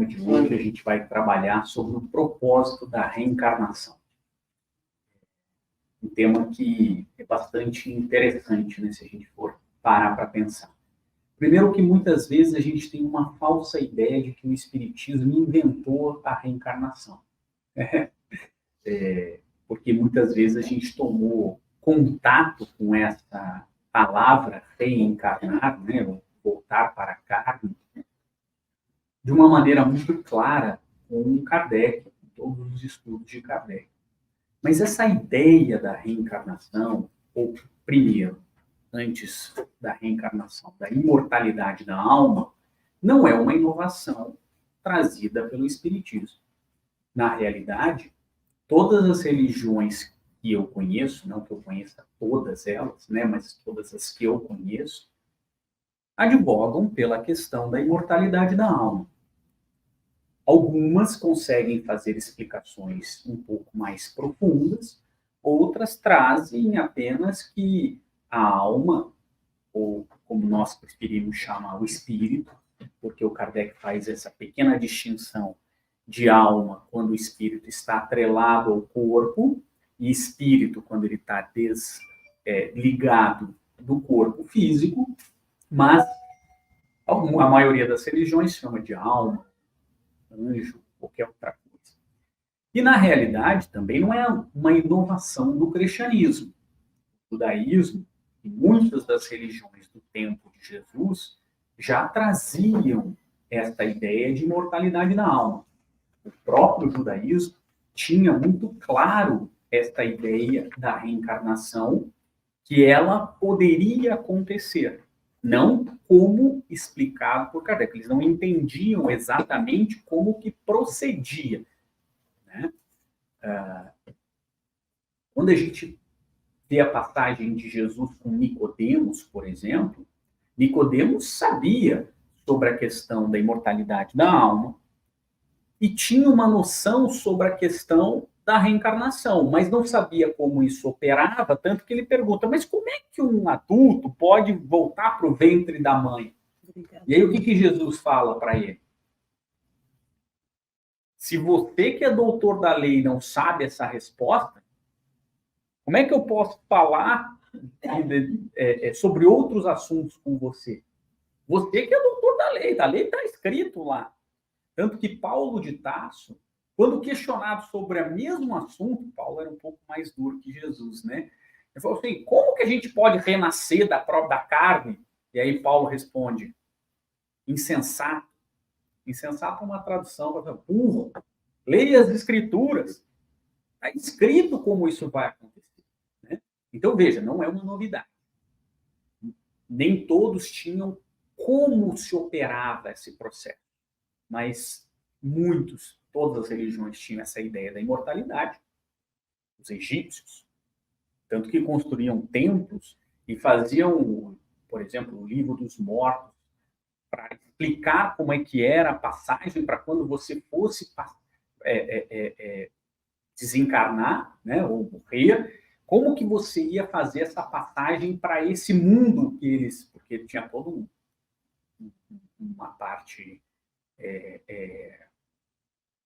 tema de hoje, a gente vai trabalhar sobre o propósito da reencarnação. Um tema que é bastante interessante, né, se a gente for parar para pensar. Primeiro que muitas vezes a gente tem uma falsa ideia de que o Espiritismo inventou a reencarnação. Porque muitas vezes a gente tomou contato com essa palavra reencarnar, né, ou voltar para a carne, de uma maneira muito clara com Kardec, com todos os estudos de Kardec. Mas essa ideia da reencarnação, ou primeiro, antes da reencarnação, da imortalidade da alma, não é uma inovação trazida pelo Espiritismo. Na realidade, todas as religiões que eu conheço, não que eu conheça todas elas, né, mas todas as que eu conheço, advogam pela questão da imortalidade da alma. Algumas conseguem fazer explicações um pouco mais profundas, outras trazem apenas que a alma, ou como nós preferimos chamar, o espírito, porque o Kardec faz essa pequena distinção de alma quando o espírito está atrelado ao corpo, e espírito quando ele está ligado do corpo físico, mas a maioria das religiões chama de alma, anjo, qualquer outra coisa. E, na realidade, também não é uma inovação do cristianismo. O judaísmo e muitas das religiões do tempo de Jesus já traziam esta ideia de imortalidade da alma. O próprio judaísmo tinha muito claro esta ideia da reencarnação, que ela poderia acontecer. Não como explicado por Kardec. Eles não entendiam exatamente como que procedia. Né? Quando a gente vê a passagem de Jesus com Nicodemos, por exemplo, Nicodemos sabia sobre a questão da imortalidade da alma e tinha uma noção sobre a questão da reencarnação, mas não sabia como isso operava, tanto que ele pergunta, mas como é que um adulto pode voltar para o ventre da mãe? E aí o que Jesus fala para ele? Se você que é doutor da lei não sabe essa resposta, como é que eu posso falar sobre outros assuntos com você? Você que é doutor da lei está escrito lá. Tanto que Paulo de Tarso, quando questionado sobre o mesmo assunto, Paulo era um pouco mais duro que Jesus, né? Ele falou assim, como que a gente pode renascer da própria carne? E aí Paulo responde, insensato. Insensato é uma tradução para burro. Leia as escrituras. Está escrito como isso vai acontecer. Né? Então, veja, não é uma novidade. Nem todos tinham como se operava esse processo. Mas muitos, todas as religiões tinham essa ideia da imortalidade. Os egípcios, tanto que construíam templos e faziam, por exemplo, o livro dos mortos, para explicar como é que era a passagem para quando você fosse desencarnar, né, ou morrer, como que você ia fazer essa passagem para esse mundo que eles... Porque tinha todo uma parte...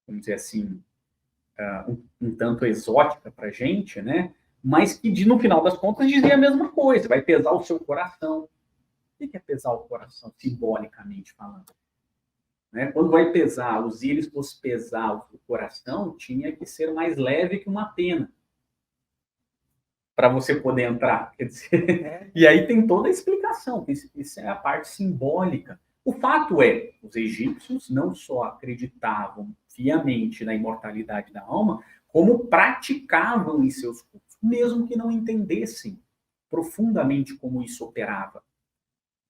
vamos dizer assim, um tanto exótica para a gente, né? Mas que, no final das contas, dizia a mesma coisa. Vai pesar o seu coração. O que é pesar o coração, simbolicamente falando? Né? Quando vai pesar, os íris fosse pesar o coração, tinha que ser mais leve que uma pena para você poder entrar. Quer dizer, e aí tem toda a explicação. Isso é a parte simbólica. O fato é, os egípcios não só acreditavam fiamente na imortalidade da alma, como praticavam em seus cultos, mesmo que não entendessem profundamente como isso operava.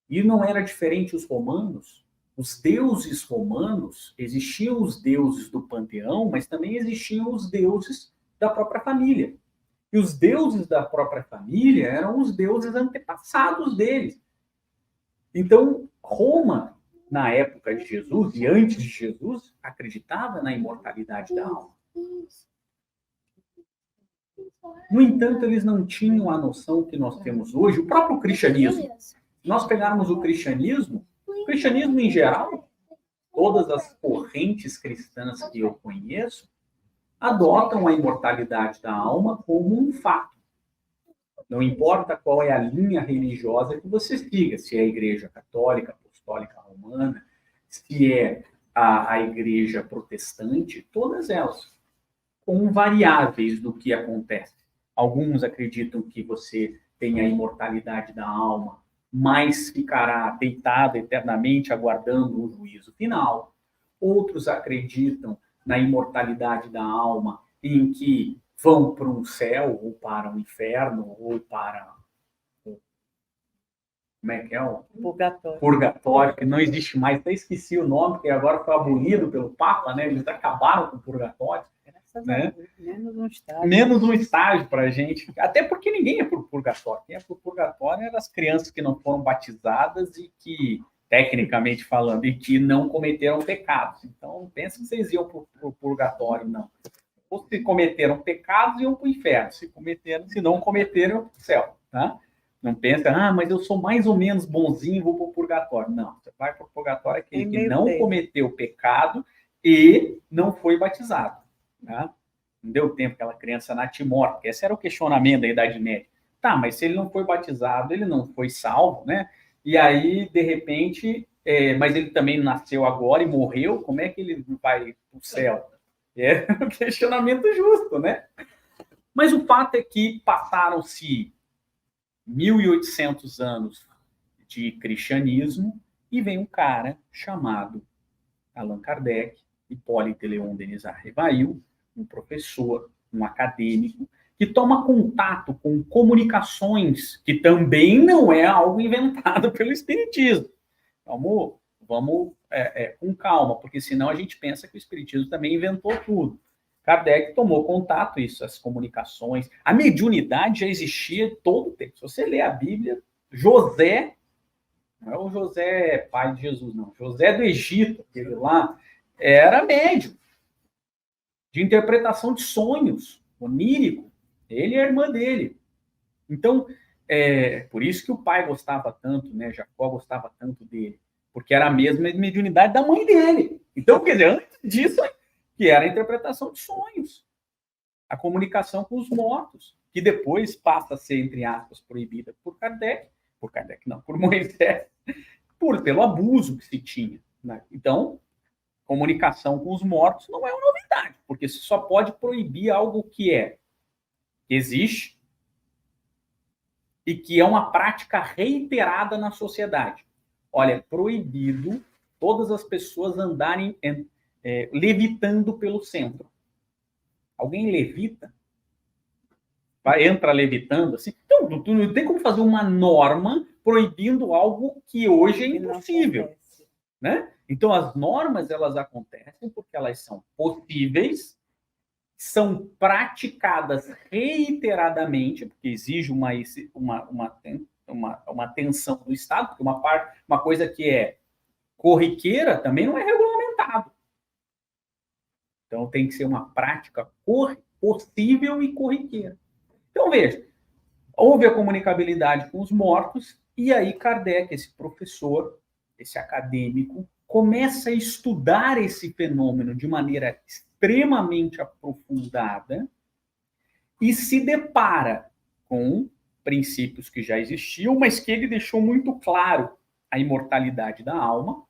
E não era diferente os romanos. Os deuses romanos, existiam os deuses do panteão, mas também existiam os deuses da própria família. E os deuses da própria família eram os deuses antepassados deles. Então, Roma, na época de Jesus e antes de Jesus, acreditava na imortalidade da alma. No entanto, eles não tinham a noção que nós temos hoje. O próprio cristianismo, se nós pegarmos o cristianismo em geral, todas as correntes cristãs que eu conheço adotam a imortalidade da alma como um fato. Não importa qual é a linha religiosa que você siga, se é a Igreja Católica, Apostólica Romana, se é a Igreja Protestante, todas elas, com variáveis do que acontece. Alguns acreditam que você tem a imortalidade da alma, mas ficará deitado eternamente aguardando o juízo final. Outros acreditam na imortalidade da alma, em que vão para um céu, ou para um inferno, ou para... Como é que é? O purgatório, que não existe mais. Até esqueci o nome, porque agora foi abolido pelo Papa, né? Eles acabaram com o purgatório. Né? Menos um estágio para a gente. Até porque ninguém é por purgatório. Quem é por purgatório eram as crianças que não foram batizadas e que, tecnicamente falando, e que não cometeram pecados. Então, não pensa que vocês iam para o purgatório, não. Ou se cometeram pecados, iam para o inferno. Se não cometeram, para o céu. Tá? Não pensa, mas eu sou mais ou menos bonzinho, vou para o purgatório. Não, você vai para o purgatório aquele que não cometeu pecado e não foi batizado. Tá? Não deu tempo aquela criança natimor, porque esse era o questionamento da Idade Média. Tá, mas se ele não foi batizado, ele não foi salvo, né? E aí, de repente, mas ele também nasceu agora e morreu, como é que ele vai para o céu? É um questionamento justo, né? Mas o fato é que passaram-se 1.800 anos de cristianismo e vem um cara chamado Allan Kardec, Hipólito Léon Denis Rivail, um professor, um acadêmico, que toma contato com comunicações, que também não é algo inventado pelo Espiritismo. Vamos com calma, porque senão a gente pensa que o Espiritismo também inventou tudo. Kardec tomou contato, as comunicações. A mediunidade já existia todo o tempo. Se você ler a Bíblia, José, não é o José pai de Jesus, não. José do Egito, aquele lá, era médium de interpretação de sonhos, onírico. Ele e a irmã dele. Então, por isso que o pai gostava tanto, né? Jacó gostava tanto dele, porque era a mesma mediunidade da mãe dele. Então, quer dizer, antes disso, que era a interpretação de sonhos, a comunicação com os mortos, que depois passa a ser, entre aspas, proibida por Kardec não, por Moisés, pelo abuso que se tinha. Né? Então, comunicação com os mortos não é uma novidade, porque você só pode proibir algo que existe e que é uma prática reiterada na sociedade. Olha, é proibido todas as pessoas andarem levitando pelo centro. Alguém levita? Entra levitando assim? Então, não tem como fazer uma norma proibindo algo que hoje é impossível. Né? Então, as normas, elas acontecem porque elas são possíveis, são praticadas reiteradamente, porque exige uma atenção do Estado, porque uma coisa que é corriqueira também não é regulamentado. Então, tem que ser uma prática possível e corriqueira. Então, veja, houve a comunicabilidade com os mortos, e aí Kardec, esse professor, esse acadêmico, começa a estudar esse fenômeno de maneira extremamente aprofundada e se depara com princípios que já existiam, mas que ele deixou muito claro: a imortalidade da alma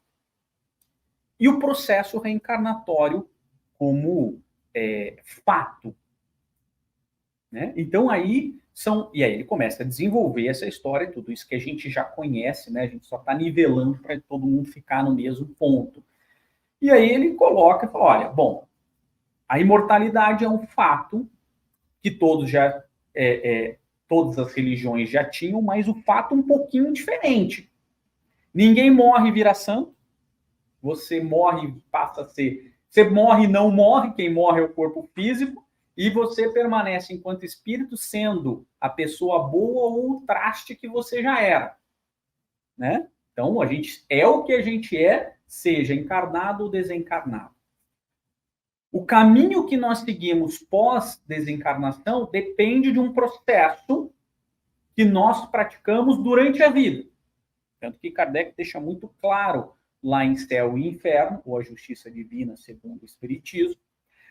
e o processo reencarnatório como fato. Né? Então, aí ele começa a desenvolver essa história, tudo isso que a gente já conhece, né? A gente só está nivelando para todo mundo ficar no mesmo ponto. E aí ele coloca e fala: olha, bom, a imortalidade é um fato que todas as religiões já tinham, mas o fato um pouquinho diferente. Ninguém morre e vira santo. Você morre e passa a ser... Você morre e não morre, quem morre é o corpo físico, e você permanece enquanto espírito sendo a pessoa boa ou o traste que você já era. Né? Então, a gente é o que a gente é, seja encarnado ou desencarnado. O caminho que nós seguimos pós-desencarnação depende de um processo que nós praticamos durante a vida. Tanto que Kardec deixa muito claro lá em Céu e Inferno, ou A Justiça Divina segundo o Espiritismo.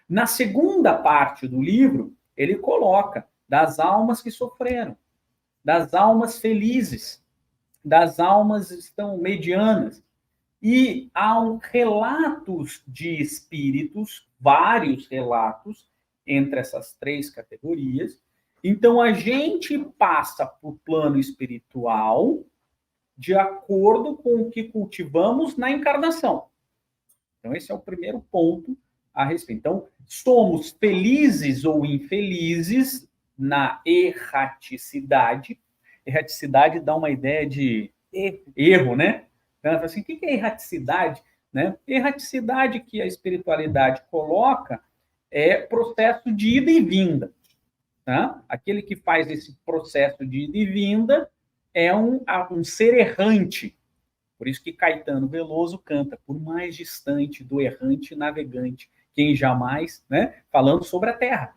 Na segunda parte do livro, ele coloca das almas que sofreram, das almas felizes, das almas estão medianas. E há relatos de espíritos, vários relatos entre essas três categorias. Então, a gente passa para o plano espiritual de acordo com o que cultivamos na encarnação. Então, esse é o primeiro ponto a respeito. Então, somos felizes ou infelizes na erraticidade. Erraticidade dá uma ideia de erro, né? Então, assim, o que é erraticidade? Né? Erraticidade que a espiritualidade coloca é processo de ida e vinda. Tá? Aquele que faz esse processo de ida e vinda é um ser errante. Por isso que Caetano Veloso canta, por mais distante do errante navegante, quem jamais, né? Falando sobre a Terra.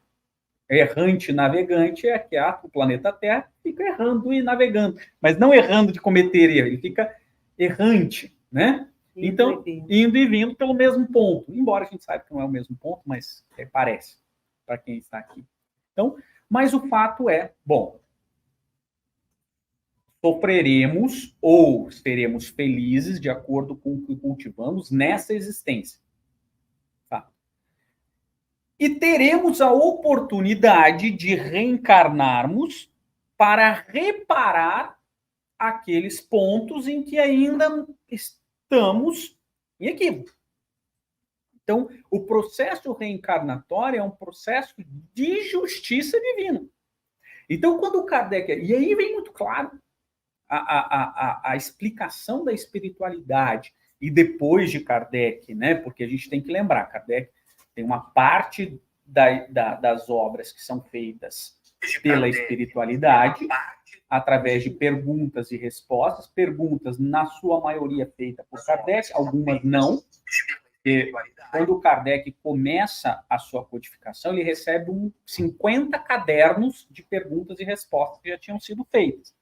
Errante navegante é que o planeta Terra fica errando e navegando, mas não errando de cometer erro, ele fica errante, né? Então, indo e vindo pelo mesmo ponto, embora a gente saiba que não é o mesmo ponto, mas parece, para quem está aqui. Então, mas o fato é, bom, sofreremos ou seremos felizes de acordo com o que cultivamos nessa existência. Tá? E teremos a oportunidade de reencarnarmos para reparar aqueles pontos em que ainda estamos em equívoco. Então, o processo reencarnatório é um processo de justiça divina. Então, quando o Kardec... E aí vem muito claro a explicação da espiritualidade. E depois de Kardec, né? Porque a gente tem que lembrar, Kardec tem uma parte das obras que são feitas pela espiritualidade, através de perguntas e respostas, perguntas, na sua maioria, feitas por Kardec, algumas não. E quando o Kardec começa a sua codificação, ele recebe 50 cadernos de perguntas e respostas que já tinham sido feitas.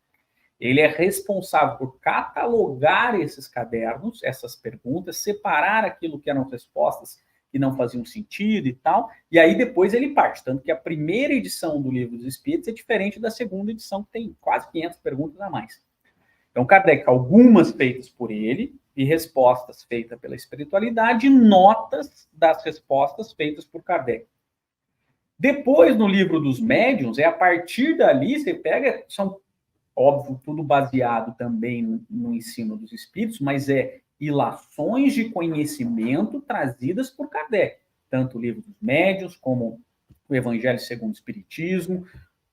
Ele é responsável por catalogar esses cadernos, essas perguntas, separar aquilo que eram respostas que não faziam sentido e tal, e aí depois ele parte. Tanto que a primeira edição do Livro dos Espíritos é diferente da segunda edição, que tem quase 500 perguntas a mais. Então, Kardec, algumas feitas por ele, e respostas feitas pela espiritualidade, e notas das respostas feitas por Kardec. Depois, no Livro dos Médiuns, a partir dali, você pega, são, óbvio, tudo baseado também no ensino dos espíritos, mas ilações de conhecimento trazidas por Kardec. Tanto o Livro dos Médiuns, como o Evangelho segundo o Espiritismo,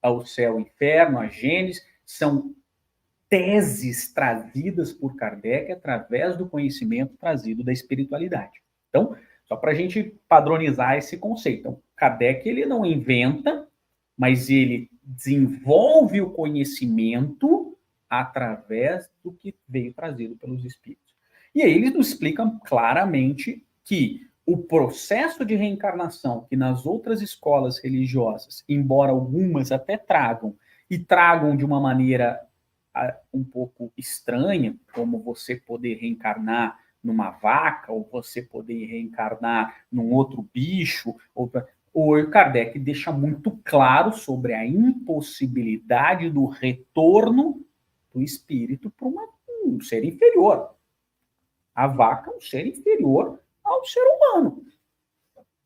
o Céu e o Inferno, a Gênesis, são teses trazidas por Kardec através do conhecimento trazido da espiritualidade. Então, só para a gente padronizar esse conceito. Então, Kardec, ele não inventa, mas ele desenvolve o conhecimento através do que veio trazido pelos espíritos. E aí eles nos explicam claramente que o processo de reencarnação que nas outras escolas religiosas, embora algumas até tragam, e tragam de uma maneira um pouco estranha, como você poder reencarnar numa vaca, ou você poder reencarnar num outro bicho, o Kardec deixa muito claro sobre a impossibilidade do retorno do espírito para um ser inferior. A vaca é um ser inferior ao ser humano.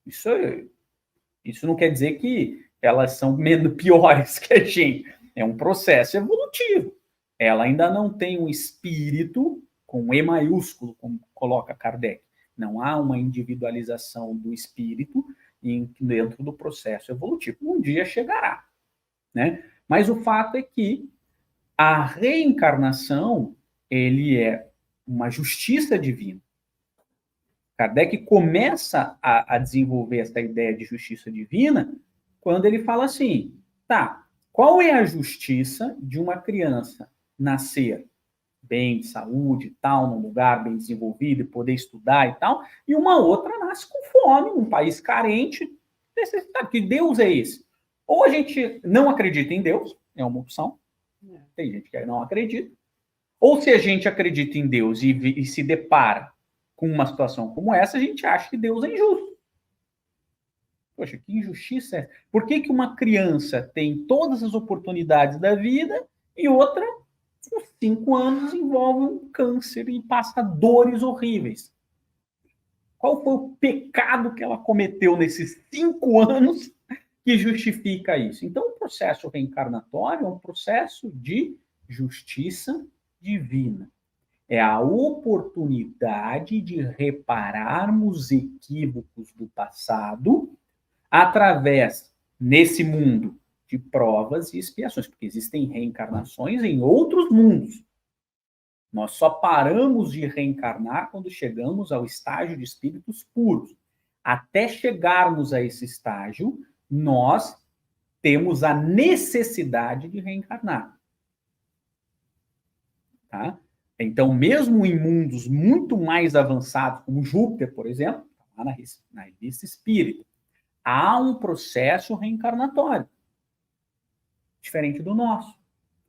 Isso não quer dizer que elas são menos piores que a gente. É um processo evolutivo. Ela ainda não tem um espírito com E maiúsculo, como coloca Kardec. Não há uma individualização do espírito dentro do processo evolutivo. Um dia chegará, né? Mas o fato é que a reencarnação, ele é uma justiça divina. Kardec começa a desenvolver essa ideia de justiça divina quando ele fala assim, tá, qual é a justiça de uma criança nascer bem, de saúde e tal, num lugar bem desenvolvido, e poder estudar e tal, e uma outra nasce com fome, num país carente, necessitado. Que Deus é esse? Ou a gente não acredita em Deus, é uma opção, tem gente que não acredita, ou se a gente acredita em Deus e se depara com uma situação como essa, a gente acha que Deus é injusto. Poxa, que injustiça é essa? Por que que uma criança tem todas as oportunidades da vida e outra, com 5 anos, desenvolve um câncer e passa dores horríveis? Qual foi o pecado que ela cometeu nesses 5 anos que justifica isso? Então, o processo reencarnatório é um processo de justiça divina. É a oportunidade de repararmos equívocos do passado através, nesse mundo, de provas e expiações, porque existem reencarnações em outros mundos. Nós só paramos de reencarnar quando chegamos ao estágio de espíritos puros. Até chegarmos a esse estágio, nós temos a necessidade de reencarnar. Tá? Então, mesmo em mundos muito mais avançados, como Júpiter, por exemplo, lá na revista Espírita, há um processo reencarnatório, diferente do nosso.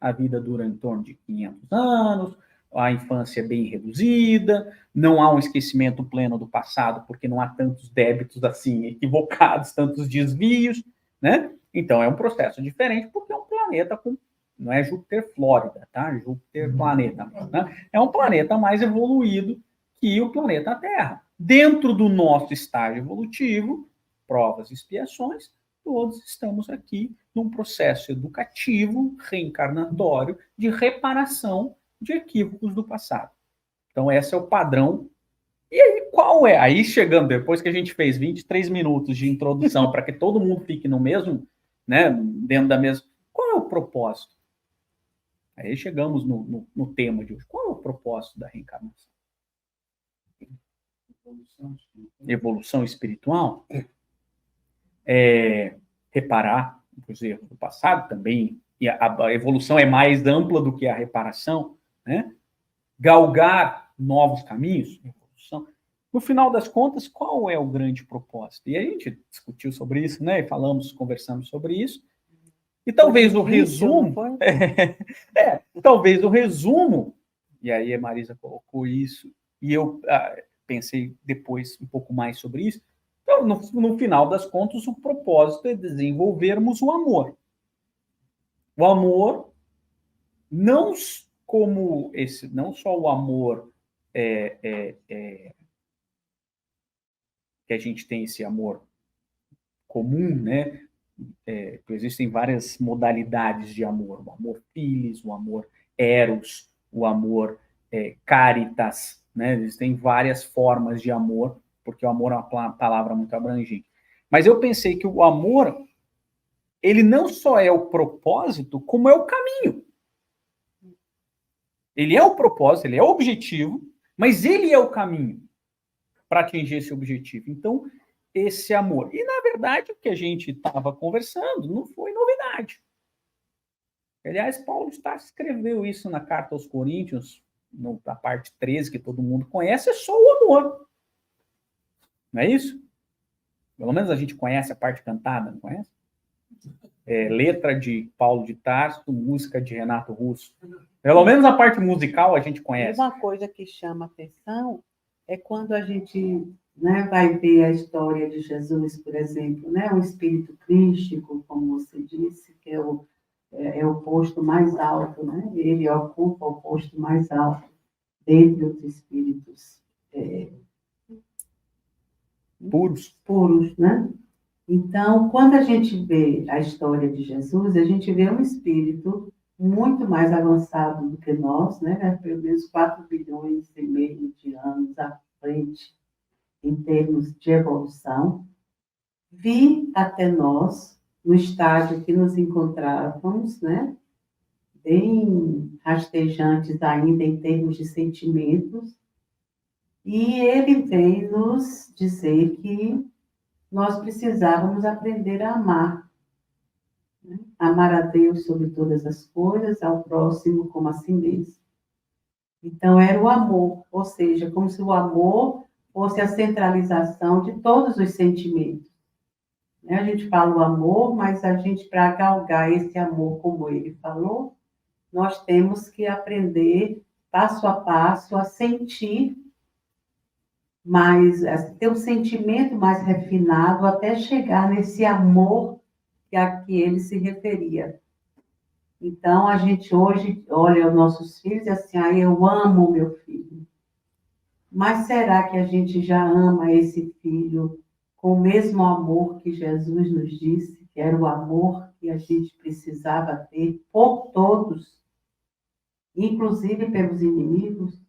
A vida dura em torno de 500 anos, a infância é bem reduzida, não há um esquecimento pleno do passado, porque não há tantos débitos assim equivocados, tantos desvios, né? Então, é um processo diferente, porque é um planeta com... Não é Júpiter Flórida, tá? Júpiter planeta. Né? É um planeta mais evoluído que o planeta Terra. Dentro do nosso estágio evolutivo, provas e expiações, todos estamos aqui num processo educativo, reencarnatório, de reparação de equívocos do passado. Então, esse é o padrão. E aí, qual é? Aí, chegando, depois que a gente fez 23 minutos de introdução para que todo mundo fique no mesmo, né, dentro da mesma... Qual é o propósito? Aí chegamos no tema de hoje. Qual é o propósito da reencarnação? Evolução espiritual? Reparar os erros do passado também. E a evolução é mais ampla do que a reparação, né? Galgar novos caminhos. Evolução. No final das contas, qual é o grande propósito? E a gente discutiu sobre isso, né? Conversamos sobre isso. E talvez o resumo... talvez o resumo... E aí a Marisa colocou isso, e eu pensei depois um pouco mais sobre isso. Então, no final das contas, o propósito é desenvolvermos o amor. O amor, não como esse, não só o amor que a gente tem esse amor comum, né? Existem várias modalidades de amor. O amor filis, o amor eros, o amor caritas, né? Existem várias formas de amor, porque o amor é uma palavra muito abrangente. Mas eu pensei que o amor, ele não só é o propósito, como é o caminho. Ele é o propósito, ele é o objetivo, mas ele é o caminho para atingir esse objetivo. Então, esse amor. E, na verdade, o que a gente estava conversando não foi novidade. Aliás, Paulo Starr escreveu isso na Carta aos Coríntios, na parte 13, que todo mundo conhece, é só o amor. Não é isso? Pelo menos a gente conhece a parte cantada, não conhece? Letra de Paulo de Tarso, música de Renato Russo. Pelo menos a parte musical a gente conhece. Uma coisa que chama atenção é quando a gente, né, vai ver a história de Jesus, por exemplo, né, um espírito crístico, como você disse, que é o posto mais alto, né? Ele ocupa o posto mais alto dentre os espíritos puros, né? Então, quando a gente vê a história de Jesus, a gente vê um espírito muito mais avançado do que nós, né? Pelo menos 4,5 bilhões de anos à frente, em termos de evolução, vir até nós, no estágio que nos encontrávamos, né? Bem rastejantes ainda em termos de sentimentos, e ele vem nos dizer que nós precisávamos aprender a amar. Né? Amar a Deus sobre todas as coisas, ao próximo como a si mesmo. Então, era o amor, ou seja, como se o amor fosse a centralização de todos os sentimentos. A gente fala o amor, mas a gente, para galgar esse amor, como ele falou, nós temos que aprender, passo a passo, a sentir mais, ter um sentimento mais refinado até chegar nesse amor que a que ele se referia. Então, a gente hoje olha os nossos filhos e assim, eu amo meu filho. Mas será que a gente já ama esse filho com o mesmo amor que Jesus nos disse, que era o amor que a gente precisava ter por todos, inclusive pelos inimigos?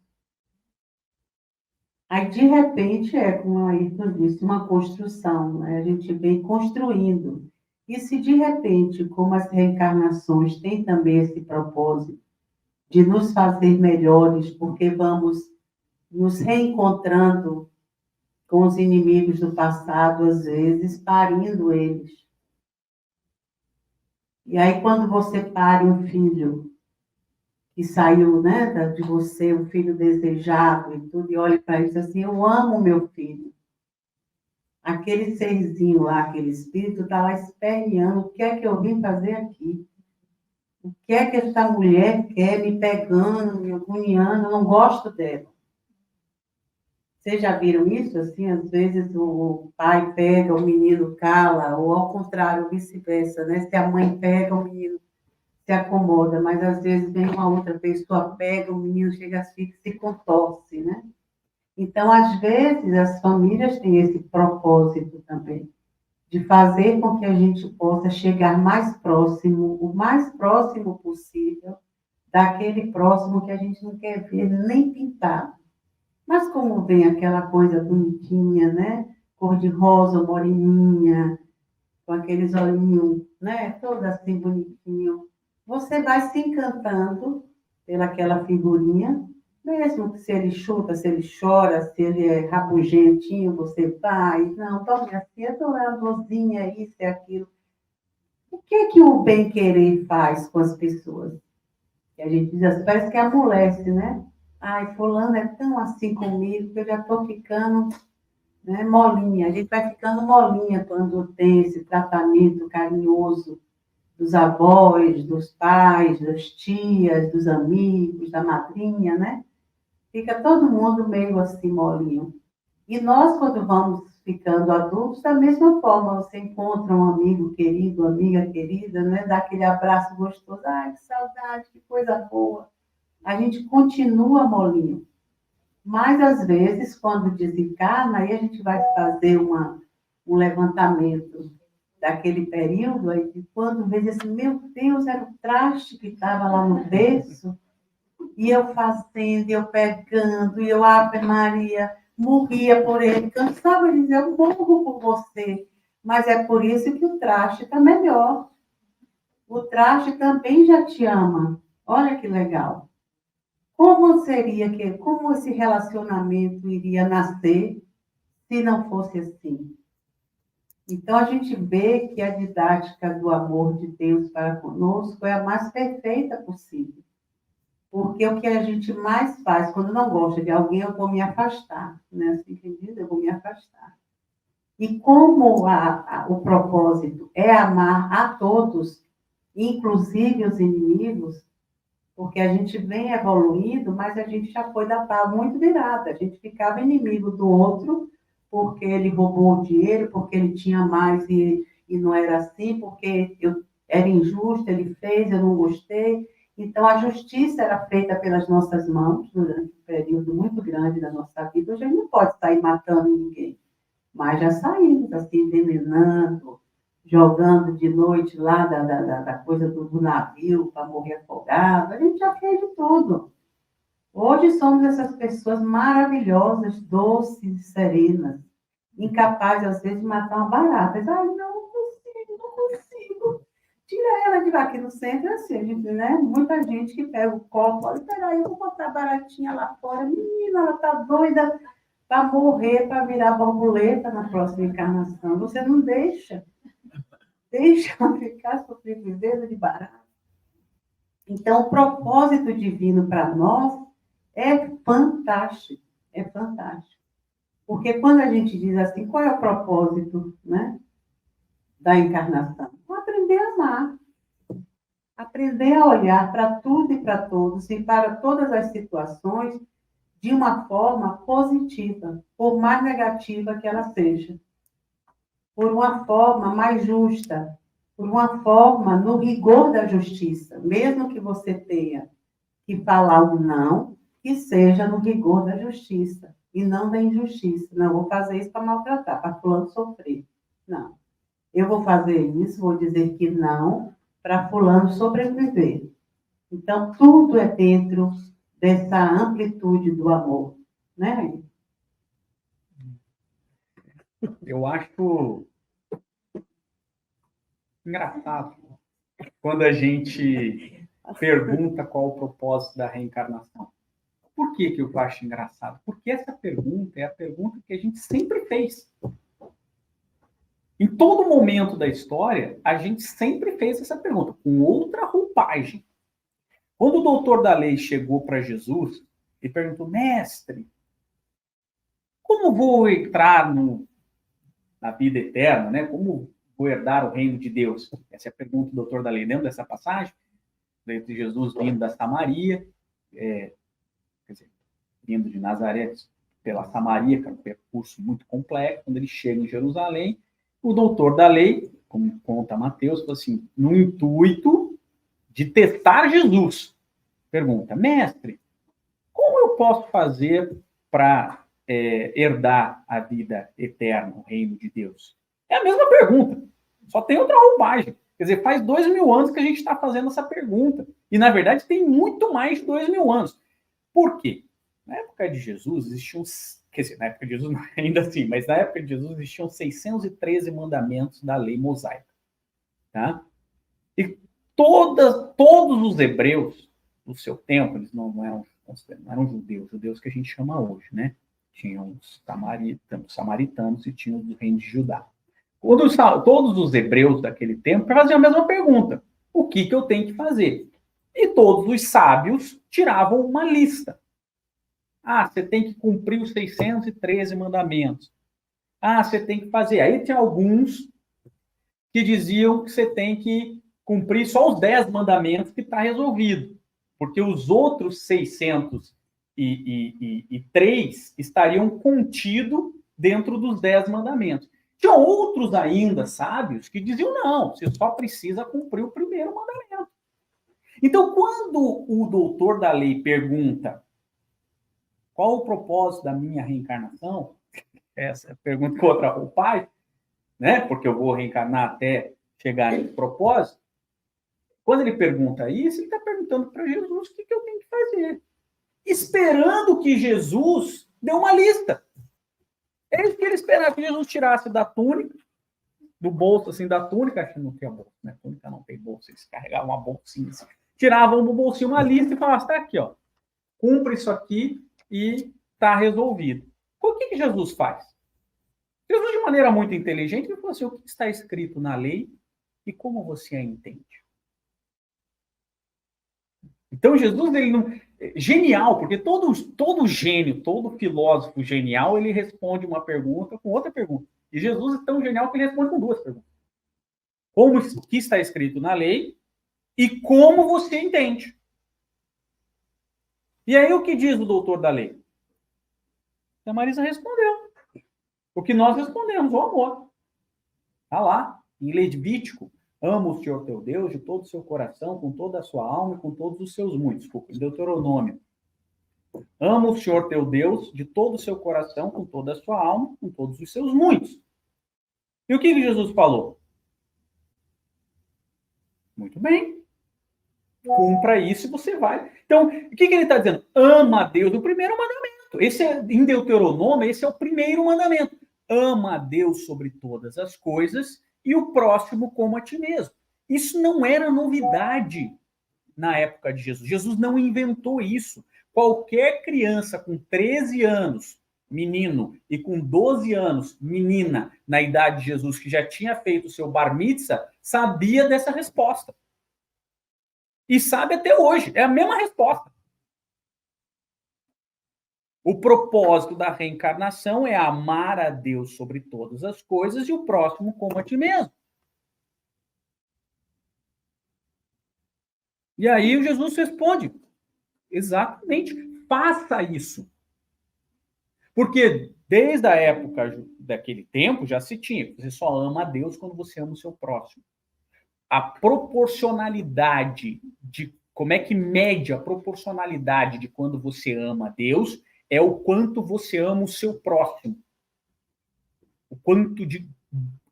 Aí, de repente, como a Ayrton disse, uma construção, né? A gente vem construindo. E se, de repente, como as reencarnações têm também esse propósito de nos fazer melhores, porque vamos nos reencontrando com os inimigos do passado, às vezes, parindo eles. E aí, quando você pare um filho que saiu, né, de você, um filho desejado e tudo, e olha para isso assim, eu amo meu filho. Aquele serzinho lá, aquele espírito, está lá esperneando, o que é que eu vim fazer aqui? O que é que essa mulher quer me pegando, me agoniando? Eu não gosto dela. Vocês já viram isso? Assim, às vezes o pai pega, o menino cala, ou ao contrário, vice-versa, né? Se a mãe pega, o menino se acomoda, mas às vezes vem uma outra pessoa, pega, o menino chega assim, se contorce, né? Então, às vezes, as famílias têm esse propósito também, de fazer com que a gente possa chegar mais próximo, o mais próximo possível, daquele próximo que a gente não quer ver nem pintado. Mas como vem aquela coisa bonitinha, né? Cor-de-rosa, moreninha, com aqueles olhinhos, né? Todo assim bonitinho. Você vai se encantando pelaquela figurinha, mesmo que se ele chuta, se ele chora, se ele é rabugentinho, você vai, não, tome assim, eu tô amorzinha, isso e aquilo. O que é que o bem-querer faz com as pessoas? Que a gente diz assim, parece que amolece, né? Ai, fulano é tão assim comigo que eu já estou ficando, né, molinha. A gente vai ficando molinha quando tem esse tratamento carinhoso dos avós, dos pais, das tias, dos amigos, da madrinha, né? Fica todo mundo meio assim molinho. E nós, quando vamos ficando adultos, da mesma forma, você encontra um amigo querido, amiga querida, né? Dá aquele abraço gostoso, ai, que saudade, que coisa boa. A gente continua molinho. Mas, às vezes, quando desencarna, aí a gente vai fazer um levantamento daquele período, aí, de quando vê assim, meu Deus, era o traste que estava lá no berço, e eu fazendo, e eu pegando, e eu, Ave Maria, morria por ele, cansava de dizer, eu morro por você, mas é por isso que o traste está melhor. O traste também já te ama. Olha que legal. Como esse relacionamento iria nascer se não fosse assim? Então, a gente vê que a didática do amor de Deus para conosco é a mais perfeita possível. Porque o que a gente mais faz, quando não gosta de alguém, eu vou me afastar. Né? Assim que diz, eu vou me afastar. E como o propósito é amar a todos, inclusive os inimigos, porque a gente vem evoluindo, mas a gente já foi da pá muito virada. A gente ficava inimigo do outro porque ele roubou o dinheiro, porque ele tinha mais e não era assim, porque eu era injusto, ele fez, eu não gostei. Então, a justiça era feita pelas nossas mãos durante um período muito grande da nossa vida. Hoje a gente não pode sair matando ninguém, mas já saímos assim, envenenando, jogando de noite lá da coisa do navio para morrer afogado. A gente já fez de tudo. Hoje somos essas pessoas maravilhosas, doces, serenas, incapazes, às vezes, de matar uma barata. Ai, não consigo, não consigo. Tira ela de lá. Aqui no centro é assim, a gente, né? Muita gente que pega o copo, olha, peraí, eu vou botar a baratinha lá fora. Menina, ela tá doida para morrer, para virar borboleta na próxima encarnação. Você não deixa. Deixa ela ficar sobrevivendo de barata. Então, o propósito divino para nós é fantástico. É fantástico. Porque quando a gente diz assim, qual é o propósito, né, da encarnação? Aprender a amar. Aprender a olhar para tudo e para todos e para todas as situações de uma forma positiva, por mais negativa que ela seja, por uma forma mais justa, por uma forma no rigor da justiça, mesmo que você tenha que falar um não, que seja no rigor da justiça e não da injustiça. Não, vou fazer isso para maltratar, para fulano sofrer. Não. Eu vou fazer isso, vou dizer que não, para fulano sobreviver. Então, tudo é dentro dessa amplitude do amor, né? Eu acho engraçado quando a gente pergunta qual o propósito da reencarnação. Por que eu acho engraçado? Porque essa pergunta é a pergunta que a gente sempre fez. Em todo momento da história, a gente sempre fez essa pergunta, com outra roupagem. Quando o doutor da lei chegou para Jesus e perguntou, mestre, como vou entrar na vida eterna, né? Como vou herdar o reino de Deus? Essa é a pergunta do doutor da lei. Lembra dessa passagem? De Jesus vindo da Samaria, quer dizer, vindo de Nazaré pela Samaria, que é um percurso muito complexo. Quando ele chega em Jerusalém, o doutor da lei, como conta Mateus, falou assim, no intuito de testar Jesus, pergunta, mestre, como eu posso fazer para herdar a vida eterna, o reino de Deus? É a mesma pergunta, só tem outra roupagem. Quer dizer, faz 2000 anos que a gente está fazendo essa pergunta. E, na verdade, tem muito mais de 2000 anos. Por quê? Na época de Jesus existiam, quer dizer, na época de Jesus ainda assim, mas na época de Jesus existiam 613 mandamentos da lei mosaica. Tá? E todos os hebreus do seu tempo, eles não eram judeus que a gente chama hoje, né? Tinham os samaritanos e tinham os reinos de Judá. Todos os hebreus daquele tempo faziam a mesma pergunta: o que eu tenho que fazer? E todos os sábios tiravam uma lista. Ah, você tem que cumprir os 613 mandamentos. Ah, você tem que fazer. Aí tinha alguns que diziam que você tem que cumprir só os 10 mandamentos que está resolvido. Porque os outros 603 estariam contidos dentro dos 10 mandamentos. Tinha outros ainda sábios que diziam, não, você só precisa cumprir o primeiro mandamento. Então, quando o doutor da lei pergunta qual o propósito da minha reencarnação, essa pergunta com outra roupagem, né? Porque eu vou reencarnar até chegar nesse propósito. Quando ele pergunta isso, ele está perguntando para Jesus o que eu tenho que fazer. Esperando que Jesus dê uma lista. É isso que ele esperava, que Jesus tirasse da túnica, do bolso assim da túnica, acho que não tinha bolso, né? A túnica não tem bolso, eles carregavam uma bolsinha assim. Tiravam do bolsinho uma lista e falavam, tá aqui, ó. Cumpre isso aqui e está resolvido. O que Jesus faz? Jesus, de maneira muito inteligente, ele falou assim, o que está escrito na lei e como você a entende? Então, Jesus, ele não... Genial, porque todo gênio, todo filósofo genial, ele responde uma pergunta com outra pergunta. E Jesus é tão genial que ele responde com duas perguntas. Como o que está escrito na lei e como você entende. E aí, o que diz o doutor da lei? A Marisa respondeu. O que nós respondemos, o amor. Está lá, em Levítico. Ama o Senhor teu Deus de todo o seu coração, com toda a sua alma e com todos os seus muitos. Desculpa, em Deuteronômio. Ama o Senhor teu Deus de todo o seu coração, com toda a sua alma, com todos os seus muitos. E o que Jesus falou? Muito bem. Cumpra isso e você vai. Então, o que ele está dizendo? Ama a Deus, o primeiro mandamento. Esse é, em Deuteronômio, esse é o primeiro mandamento. Ama a Deus sobre todas as coisas e o próximo como a ti mesmo. Isso não era novidade na época de Jesus. Jesus não inventou isso. Qualquer criança com 13 anos, menino, e com 12 anos, menina, na idade de Jesus, que já tinha feito o seu bar mitzvah, sabia dessa resposta. E sabe até hoje. É a mesma resposta. O propósito da reencarnação é amar a Deus sobre todas as coisas e o próximo como a ti mesmo. E aí o Jesus responde, exatamente, faça isso. Porque desde a época daquele tempo já se tinha. Você só ama a Deus quando você ama o seu próximo. A proporcionalidade de como é que mede a proporcionalidade de quando você ama a Deus é o quanto você ama o seu próximo. O quanto de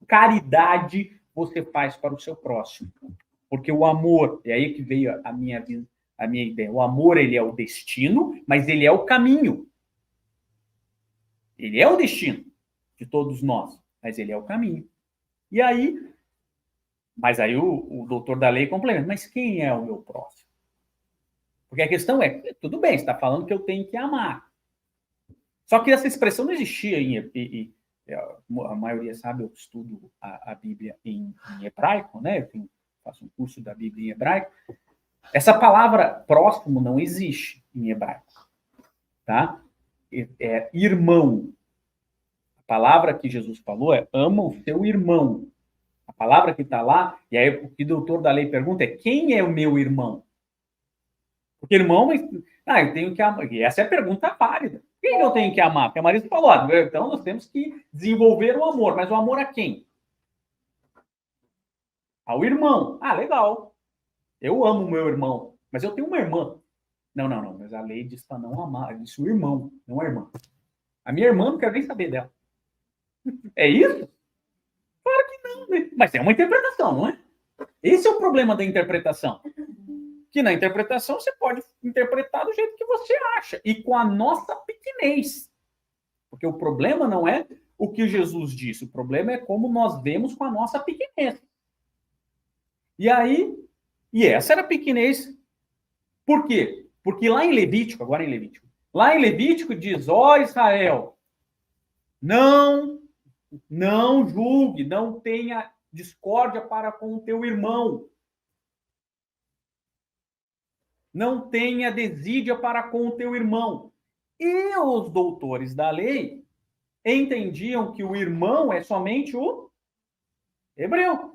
caridade você faz para o seu próximo. Porque o amor, é aí que veio a minha ideia. O amor, ele é o destino, mas ele é o caminho. Ele é o destino de todos nós, mas ele é o caminho. E aí, mas aí o doutor da lei complementa, mas quem é o meu próximo? Porque a questão é, tudo bem, você está falando que eu tenho que amar. Só que essa expressão não existia a maioria sabe, eu estudo a Bíblia em hebraico, né? Faço um curso da Bíblia em hebraico. Essa palavra próximo não existe em hebraico, tá? É irmão. A palavra que Jesus falou é ama o seu irmão. A palavra que está lá, e aí o que o doutor da lei pergunta é quem é o meu irmão? Porque irmão, eu tenho que amar. E essa é a pergunta válida. Quem eu tenho que amar? Porque a Marisa falou, então nós temos que desenvolver o amor. Mas o amor a quem? Ao irmão. Ah, legal. Eu amo o meu irmão, mas eu tenho uma irmã. Não, mas a lei diz para não amar. Disse o irmão, não a irmã. A minha irmã não quero nem saber dela. É isso? Claro que não, né? Mas é uma interpretação, não é? Esse é o problema da interpretação. Que na interpretação você pode interpretar do jeito que você acha e com a nossa pequenez. Porque o problema não é o que Jesus disse, o problema é como nós vemos com a nossa pequenez. E aí, essa era a pequenez. Por quê? Porque lá em Levítico, lá em Levítico diz, ó Israel, não julgue, não tenha discórdia para com o teu irmão. Não tenha desídia para com o teu irmão. E os doutores da lei entendiam que o irmão é somente o hebreu.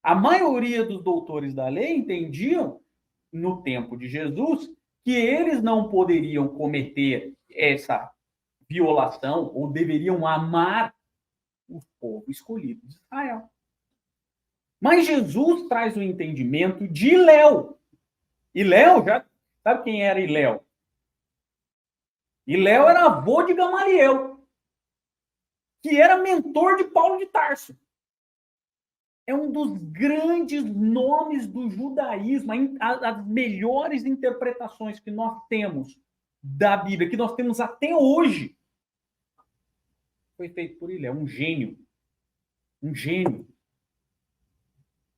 A maioria dos doutores da lei entendiam, no tempo de Jesus, que eles não poderiam cometer essa violação ou deveriam amar o povo escolhido de Israel. Mas Jesus traz o entendimento de Hiléu. Hiléu, já sabe quem era Hiléu? Hiléu era avô de Gamaliel, que era mentor de Paulo de Tarso. É um dos grandes nomes do judaísmo, as melhores interpretações que nós temos da Bíblia, que nós temos até hoje, foi feito por Hiléu, um gênio. Um gênio.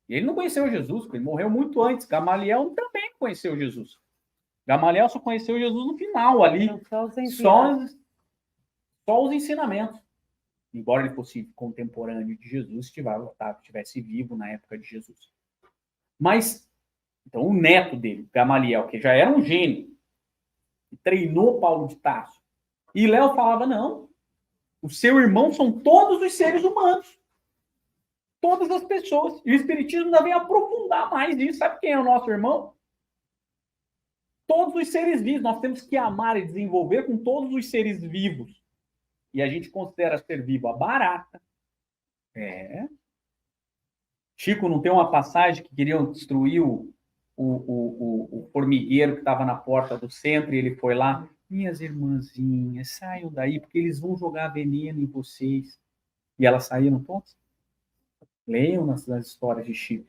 E ele não conheceu Jesus, porque ele morreu muito antes. Gamaliel também conheceu Jesus. Gamaliel só conheceu Jesus no final ali. Só os ensinamentos. Embora ele fosse contemporâneo de Jesus, estivesse vivo na época de Jesus. Mas, então, o neto dele, Gamaliel, que já era um gênio, que treinou Paulo de Tarso. E Léo falava, não, o seu irmão são todos os seres humanos. Todas as pessoas. E o Espiritismo ainda vem aprofundar mais isso. Sabe quem é o nosso irmão? Todos os seres vivos. Nós temos que amar e desenvolver com todos os seres vivos. E a gente considera ser vivo a barata. Chico, não tem uma passagem que queriam destruir o formigueiro que estava na porta do centro e ele foi lá. Minhas irmãzinhas, saiam daí, porque eles vão jogar veneno em vocês. E elas saíram todas. Leiam nas histórias de Chico.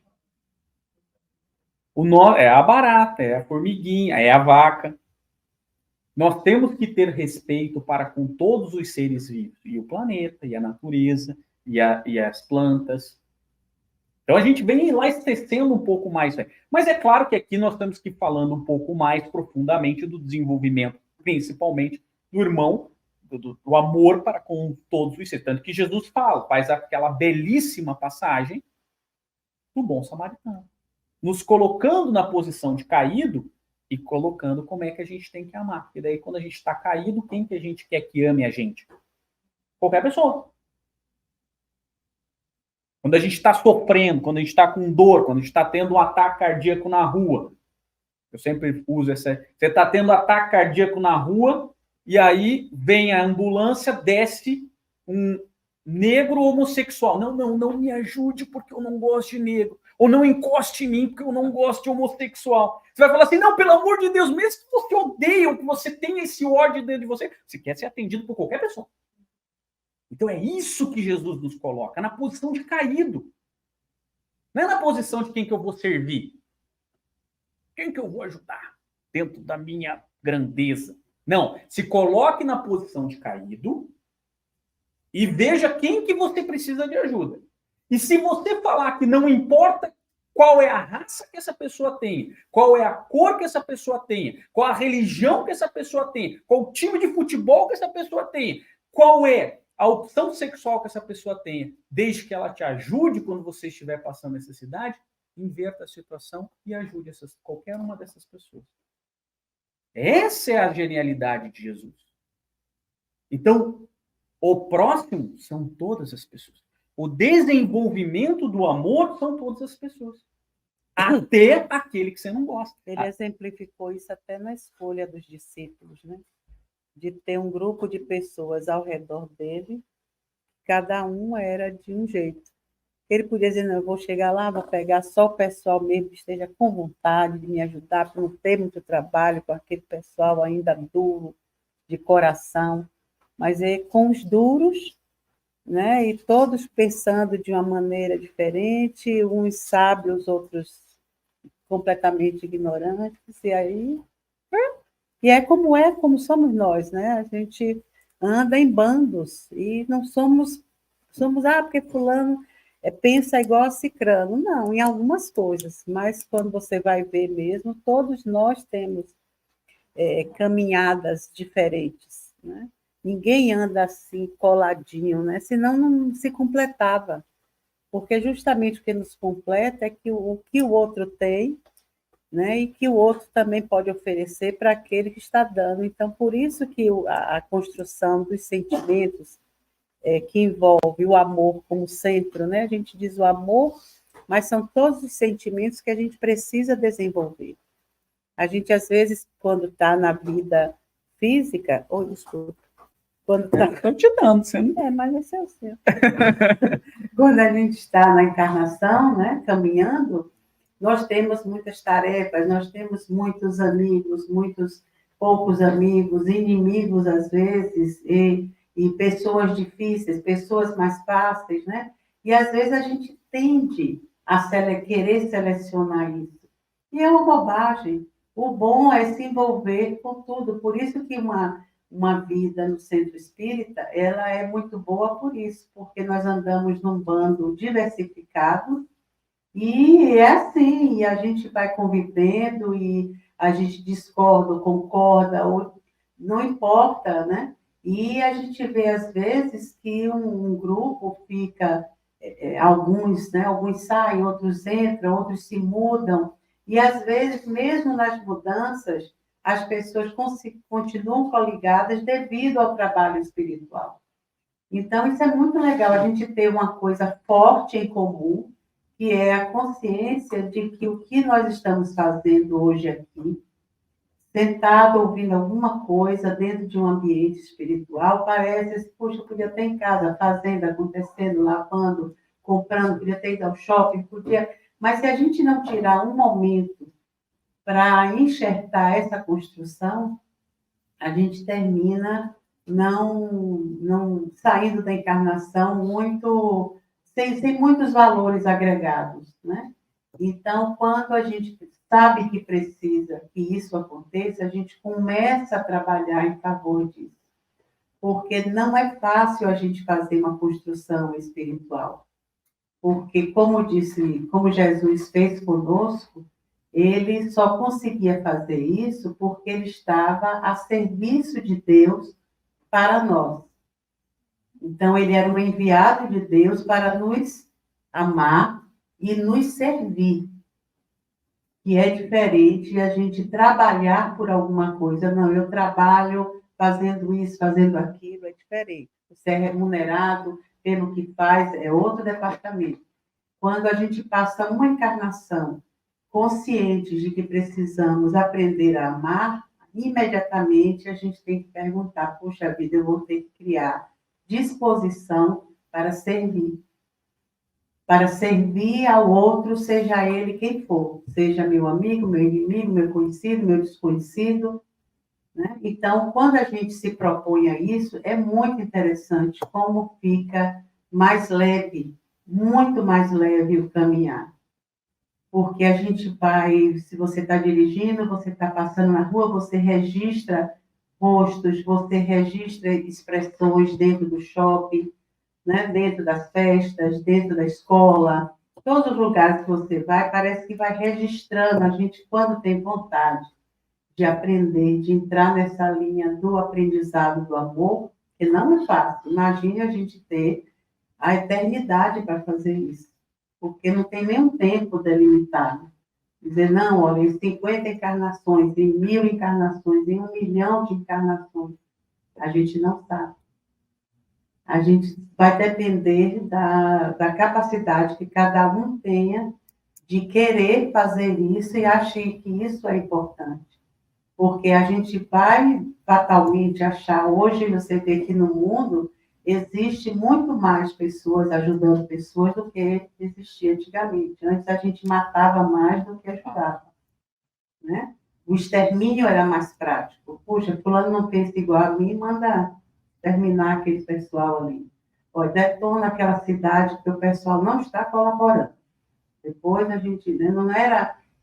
É a barata, é a formiguinha, é a vaca. Nós temos que ter respeito para com todos os seres vivos, e o planeta, e a natureza, e as plantas. Então a gente vem lá esquecendo um pouco mais. Mas é claro que aqui nós estamos que falando um pouco mais profundamente do desenvolvimento, principalmente do irmão, do amor para com todos os seres. Tanto que Jesus faz aquela belíssima passagem do bom samaritano, nos colocando na posição de caído e colocando como é que a gente tem que amar. Porque daí, quando a gente está caído, quem que a gente quer que ame a gente? Qualquer pessoa. Quando a gente está sofrendo, quando a gente está com dor, quando a gente está tendo um ataque cardíaco na rua. Eu sempre uso essa... Você está tendo um ataque cardíaco na rua e aí vem a ambulância, desce um negro homossexual. Não me ajude porque eu não gosto de negro. Ou não encoste em mim porque eu não gosto de homossexual. Você vai falar assim, não, pelo amor de Deus, mesmo que você odeia, ou que você tenha esse ódio dentro de você, você quer ser atendido por qualquer pessoa. Então é isso que Jesus nos coloca, na posição de caído. Não é na posição de quem que eu vou servir. Quem que eu vou ajudar dentro da minha grandeza? Não, se coloque na posição de caído e veja quem que você precisa de ajuda. E se você falar que não importa qual é a raça que essa pessoa tem, qual é a cor que essa pessoa tem, qual a religião que essa pessoa tem, qual o time de futebol que essa pessoa tem, qual é a opção sexual que essa pessoa tem, desde que ela te ajude quando você estiver passando necessidade, inverta a situação e ajude qualquer uma dessas pessoas. Essa é a genialidade de Jesus. Então, o próximo são todas as pessoas. O desenvolvimento do amor são todas as pessoas. Até aquele que você não gosta. Ele exemplificou isso até na escolha dos discípulos, né? De ter um grupo de pessoas ao redor dele, cada um era de um jeito. Ele podia dizer, não, eu vou chegar lá, vou pegar só o pessoal mesmo que esteja com vontade de me ajudar, para não ter muito trabalho com aquele pessoal ainda duro, de coração. Mas é com os duros, né? E todos pensando de uma maneira diferente, uns sábios, outros completamente ignorantes, e é como somos nós, né? A gente anda em bandos e não somos porque fulano pensa igual a cicrano. Não, em algumas coisas, mas quando você vai ver mesmo, todos nós temos caminhadas diferentes, né? Ninguém anda assim coladinho, né? Senão não se completava. Porque justamente o que nos completa é que o que o outro tem, né? E que o outro também pode oferecer para aquele que está dando. Então, por isso que a construção dos sentimentos que envolve o amor como centro, né? A gente diz o amor, mas são todos os sentimentos que a gente precisa desenvolver. A gente, às vezes, quando está na vida física, desculpa, quando está... Estou te dando, você não... mas esse é o seu. Quando a gente está na encarnação, né, caminhando, nós temos muitas tarefas, nós temos muitos amigos, muitos poucos amigos, inimigos às vezes, e pessoas difíceis, pessoas mais fáceis, né? E às vezes a gente tende a querer selecionar isso. E é uma bobagem. O bom é se envolver com tudo. Por isso que uma vida no centro espírita, ela é muito boa por isso, porque nós andamos num bando diversificado e é assim, e a gente vai convivendo e a gente discorda, concorda, ou não importa, né? E a gente vê, às vezes, que um grupo fica, alguns, né? Alguns saem, outros entram, outros se mudam, e às vezes, mesmo nas mudanças, as pessoas continuam coligadas devido ao trabalho espiritual. Então, isso é muito legal, a gente ter uma coisa forte em comum, que é a consciência de que o que nós estamos fazendo hoje aqui, sentado ouvindo alguma coisa dentro de um ambiente espiritual, parece, puxa, eu podia estar em casa, fazendo, acontecendo, lavando, comprando, podia ter ido ao shopping, podia... Mas se a gente não tirar um momento para enxertar essa construção, a gente termina não saindo da encarnação sem muitos valores agregados, né? Então, quando a gente sabe que precisa que isso aconteça, a gente começa a trabalhar em favor disso. Porque não é fácil a gente fazer uma construção espiritual. Porque, como Jesus fez conosco, ele só conseguia fazer isso porque ele estava a serviço de Deus para nós. Então, ele era um enviado de Deus para nos amar e nos servir. Que é diferente de a gente trabalhar por alguma coisa. Não, eu trabalho fazendo isso, fazendo aquilo, é diferente. Você é remunerado pelo que faz, é outro departamento. Quando a gente passa uma encarnação conscientes de que precisamos aprender a amar, imediatamente a gente tem que perguntar, puxa vida, eu vou ter que criar disposição para servir ao outro, seja ele quem for, seja meu amigo, meu inimigo, meu conhecido, meu desconhecido, né? Então, quando a gente se propõe a isso, é muito interessante como fica mais leve, muito mais leve o caminhar. Porque a gente vai, se você está dirigindo, você está passando na rua, você registra rostos, você registra expressões dentro do shopping, né? Dentro das festas, dentro da escola, todos os lugares que você vai, parece que vai registrando a gente quando tem vontade de aprender, de entrar nessa linha do aprendizado do amor, que não é fácil. Imagine a gente ter a eternidade para fazer isso, porque não tem nenhum tempo delimitado. Dizer, não, olha, em 50 encarnações, em 1000 encarnações, em 1 milhão de encarnações, a gente não sabe. A gente vai depender da capacidade que cada um tenha de querer fazer isso e achar que isso é importante. Porque a gente vai fatalmente achar, hoje você vê que no mundo existe muito mais pessoas ajudando pessoas do que existia antigamente. Antes a gente matava mais do que ajudava, né? O extermínio era mais prático. Puxa, fulano não pensa igual a mim, manda terminar aquele pessoal ali. Olha, detona aquela cidade que o pessoal não está colaborando. Depois a gente, né,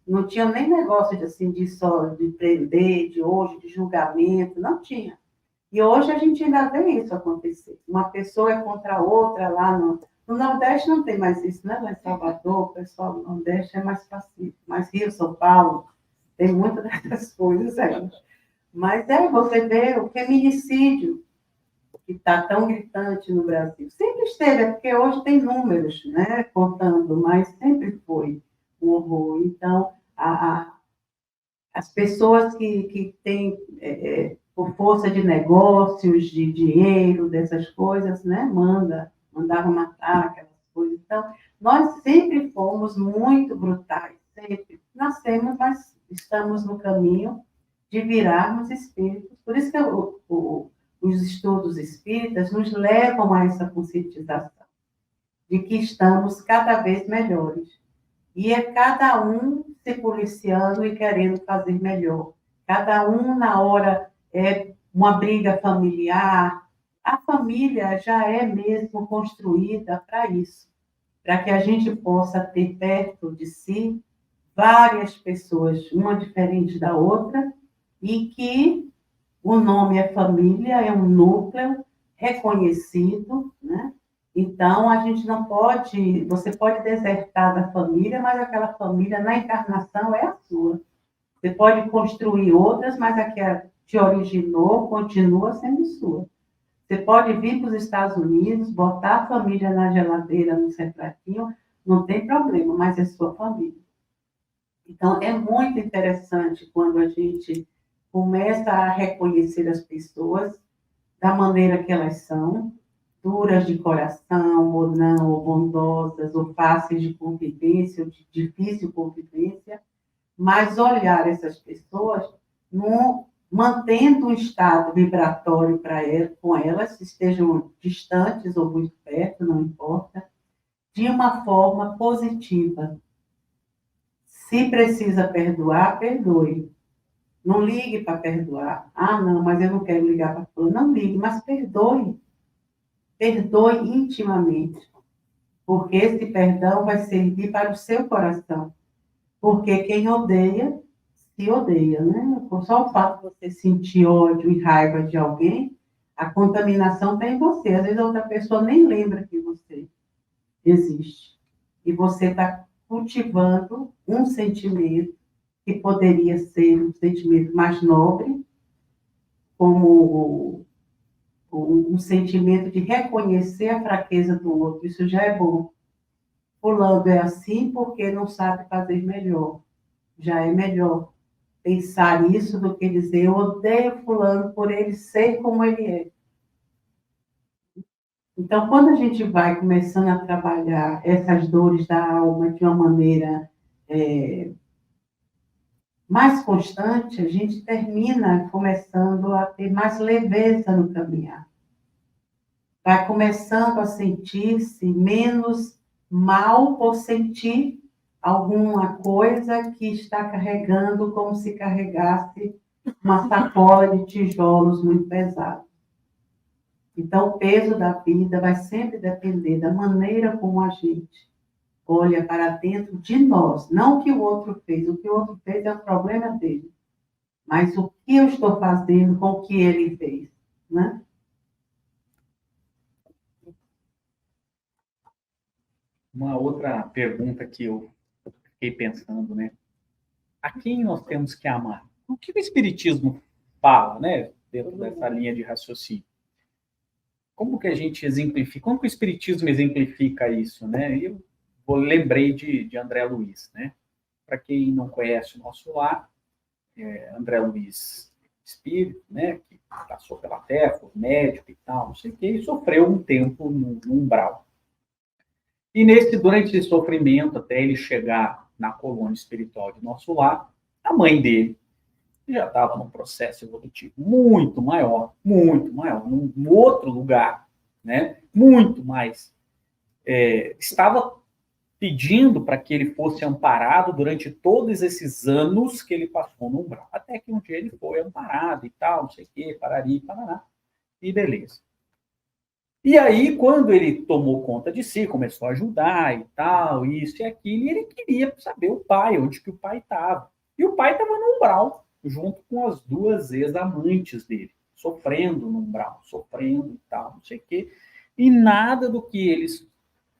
não tinha nem negócio de, assim, de prender, de hoje, de julgamento, não tinha. E hoje a gente ainda vê isso acontecer. Uma pessoa é contra a outra lá no Nordeste não tem mais isso, né? Lá em Salvador, o pessoal do Nordeste é mais pacífico. Mas Rio, São Paulo, tem muitas dessas coisas aí. Mas você vê o feminicídio, que está tão gritante no Brasil. Sempre esteve, é porque hoje tem números, né, contando, mas sempre foi um horror. Então, as pessoas que têm, por força de negócios, de dinheiro, dessas coisas, né, mandavam matar aquelas coisas. Então, nós sempre fomos muito brutais, sempre. Nascemos, mas estamos no caminho de virarmos espíritos. Por isso que os estudos espíritas nos levam a essa conscientização de que estamos cada vez melhores. E é cada um se policiando e querendo fazer melhor. Cada um na hora uma briga familiar. A família já é mesmo construída para isso, para que a gente possa ter perto de si várias pessoas, uma diferente da outra, e que o nome é família, é um núcleo reconhecido, né? Então, a gente não pode, você pode desertar da família, mas aquela família na encarnação é a sua. Você pode construir outras, mas a que te originou continua sendo sua. Você pode vir para os Estados Unidos, botar a família na geladeira, no retratinho, não tem problema, mas é sua família. Então, é muito interessante quando a gente começa a reconhecer as pessoas da maneira que elas são, duras de coração ou não, ou bondosas, ou fáceis de convivência, ou de difícil convivência, mas olhar essas pessoas mantendo um estado vibratório com elas, estejam distantes ou muito perto, não importa, de uma forma positiva. Se precisa perdoar, perdoe. Não ligue para perdoar. Ah, não, mas eu não quero ligar para fulano. Não ligue, mas perdoe. Perdoe intimamente. Porque esse perdão vai servir para o seu coração. Porque quem odeia, se odeia, né? Só o fato de você sentir ódio e raiva de alguém, a contaminação está em você. Às vezes a outra pessoa nem lembra que você existe. E você está cultivando um sentimento que poderia ser um sentimento mais nobre, como um sentimento de reconhecer a fraqueza do outro. Isso já é bom. Fulano é assim porque não sabe fazer melhor. Já é melhor pensar isso do que dizer eu odeio fulano por ele ser como ele é. Então, quando a gente vai começando a trabalhar essas dores da alma de uma maneira mais constante, a gente termina começando a ter mais leveza no caminhar. Vai começando a sentir-se menos mal por sentir alguma coisa que está carregando como se carregasse uma sacola de tijolos muito pesada. Então, o peso da vida vai sempre depender da maneira como a gente olha para dentro de nós, não o que o outro fez. O que o outro fez é o problema dele. Mas o que eu estou fazendo com o que ele fez, né? Uma outra pergunta que eu fiquei pensando, né? A quem nós temos que amar? O que o Espiritismo fala, né? Dentro dessa linha de raciocínio. Como que a gente exemplifica? Como que o Espiritismo exemplifica isso, né? Eu lembrei de André Luiz, né? Para quem não conhece o nosso lar, André Luiz espírito, né? Que passou pela Terra, foi médico e tal, não sei o quê, e sofreu um tempo no umbral. E durante esse sofrimento, até ele chegar na colônia espiritual de nosso lar, a mãe dele já estava num processo evolutivo muito maior, num outro lugar, né? Muito mais. Estava pedindo para que ele fosse amparado durante todos esses anos que ele passou no umbral. Até que um dia ele foi amparado e tal, não sei o quê, parari, parará, e beleza. E aí, quando ele tomou conta de si, começou a ajudar e tal, isso e aquilo, e ele queria saber o pai, onde que o pai estava. E o pai estava no umbral, junto com as duas ex-amantes dele, sofrendo no umbral, sofrendo e tal, não sei o quê. E nada do que eles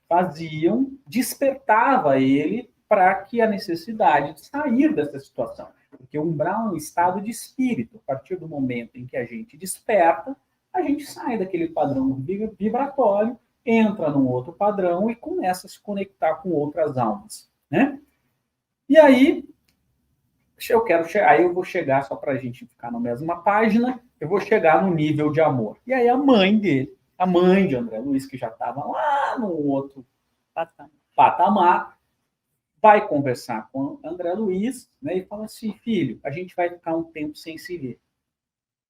faziam despertava ele para que a necessidade de sair dessa situação. Porque o umbral é um estado de espírito. A partir do momento em que a gente desperta, a gente sai daquele padrão vibratório, entra num outro padrão e começa a se conectar com outras almas, né? E aí, eu vou chegar, só para a gente ficar na mesma página, eu vou chegar no nível de amor. E aí a mãe dele, a mãe de André Luiz, que já estava lá no outro patamar, vai conversar com André Luiz, né, e fala assim, filho, a gente vai ficar um tempo sem se ver.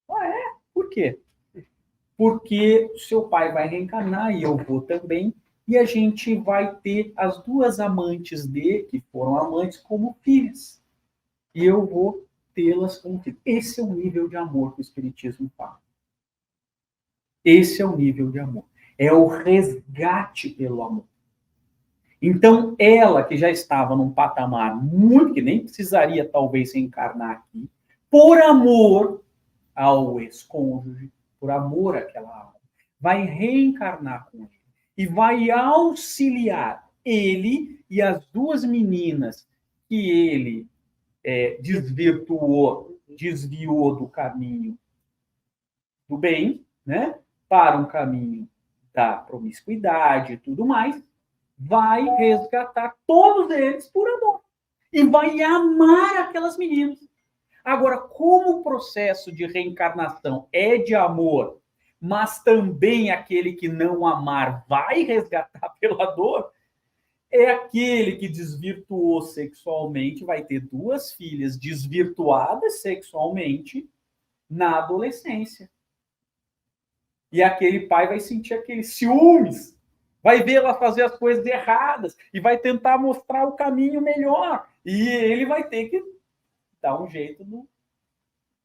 Ah, é? Por quê? Porque seu pai vai reencarnar e eu vou também, e a gente vai ter as duas amantes dele, que foram amantes, como filhas. E eu vou tê-las como filhas. Esse é o nível de amor que o Espiritismo fala. Esse é o nível de amor. É o resgate pelo amor. Então, ela, que já estava num patamar muito, que nem precisaria talvez reencarnar aqui, por amor ao ex-cônjuge, por amor àquela alma, vai reencarnar com ele e vai auxiliar ele e as duas meninas que ele desviou do caminho do bem, né, para um caminho da promiscuidade e tudo mais, vai resgatar todos eles por amor e vai amar aquelas meninas. Agora, como o processo de reencarnação é de amor, mas também aquele que não amar vai resgatar pela dor, é aquele que desvirtuou sexualmente, vai ter duas filhas desvirtuadas sexualmente na adolescência. E aquele pai vai sentir aqueles ciúmes, vai ver ela fazer as coisas erradas e vai tentar mostrar o caminho melhor. E ele vai ter que dar um jeito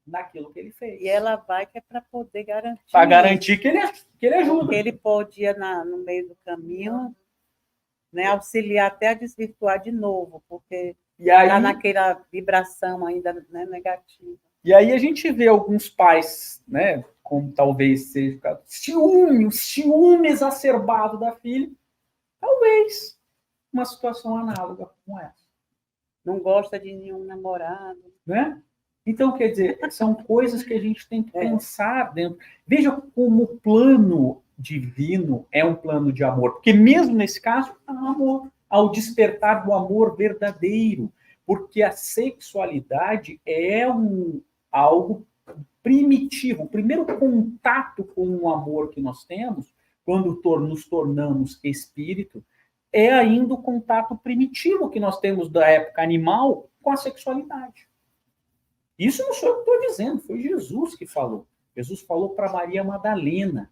naquilo que ele fez. E ela vai que é para poder garantir. Para garantir que ele ajuda. Porque ele podia, no meio do caminho, né, auxiliar até a desvirtuar de novo, porque está naquela vibração ainda, né, negativa. E aí a gente vê alguns pais, né, como talvez seja ciúme exacerbado da filha, talvez uma situação análoga com essa. Não gosta de nenhum namorado. Né? Então, quer dizer, são coisas que a gente tem que pensar dentro. Veja como o plano divino é um plano de amor, porque mesmo nesse caso, há amor, ao despertar do amor verdadeiro, porque a sexualidade é algo primitivo. O primeiro contato com o amor que nós temos, quando nos tornamos espírito, é ainda o contato primitivo que nós temos da época animal com a sexualidade. Isso não sou eu que estou dizendo, foi Jesus que falou. Jesus falou para Maria Madalena.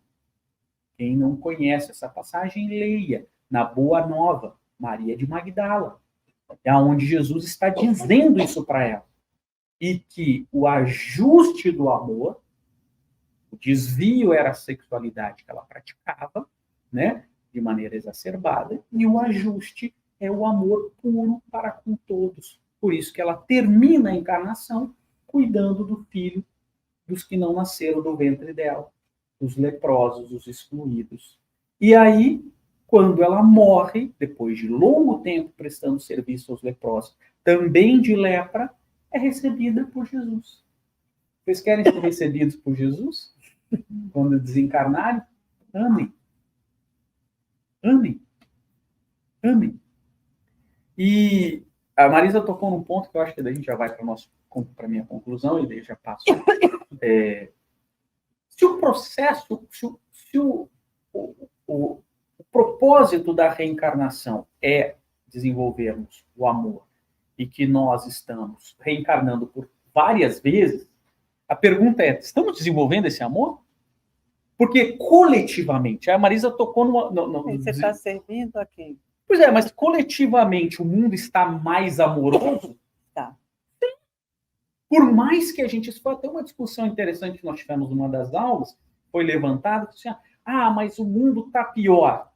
Quem não conhece essa passagem, leia. Na Boa Nova, Maria de Magdala. É onde Jesus está dizendo isso para ela. E que o ajuste do amor, o desvio era a sexualidade que ela praticava, né, de maneira exacerbada, e o ajuste é o amor puro para com todos. Por isso que ela termina a encarnação cuidando do filho dos que não nasceram do ventre dela, dos leprosos, os excluídos. E aí, quando ela morre, depois de longo tempo prestando serviço aos leprosos, também de lepra, é recebida por Jesus. Vocês querem ser recebidos por Jesus? Quando desencarnarem? Amém. Amém. Amém. E a Marisa tocou num ponto que eu acho que daí a gente já vai para a minha conclusão, e daí já passo. Se o processo, se o propósito da reencarnação é desenvolvermos o amor e que nós estamos reencarnando por várias vezes, a pergunta é, estamos desenvolvendo esse amor? Porque coletivamente, a Marisa tocou Você está servindo a quem? Pois é, mas coletivamente o mundo está mais amoroso? Tá. Por mais que a gente... Isso foi até uma discussão interessante que nós tivemos numa das aulas, foi levantado, assim, mas o mundo está pior.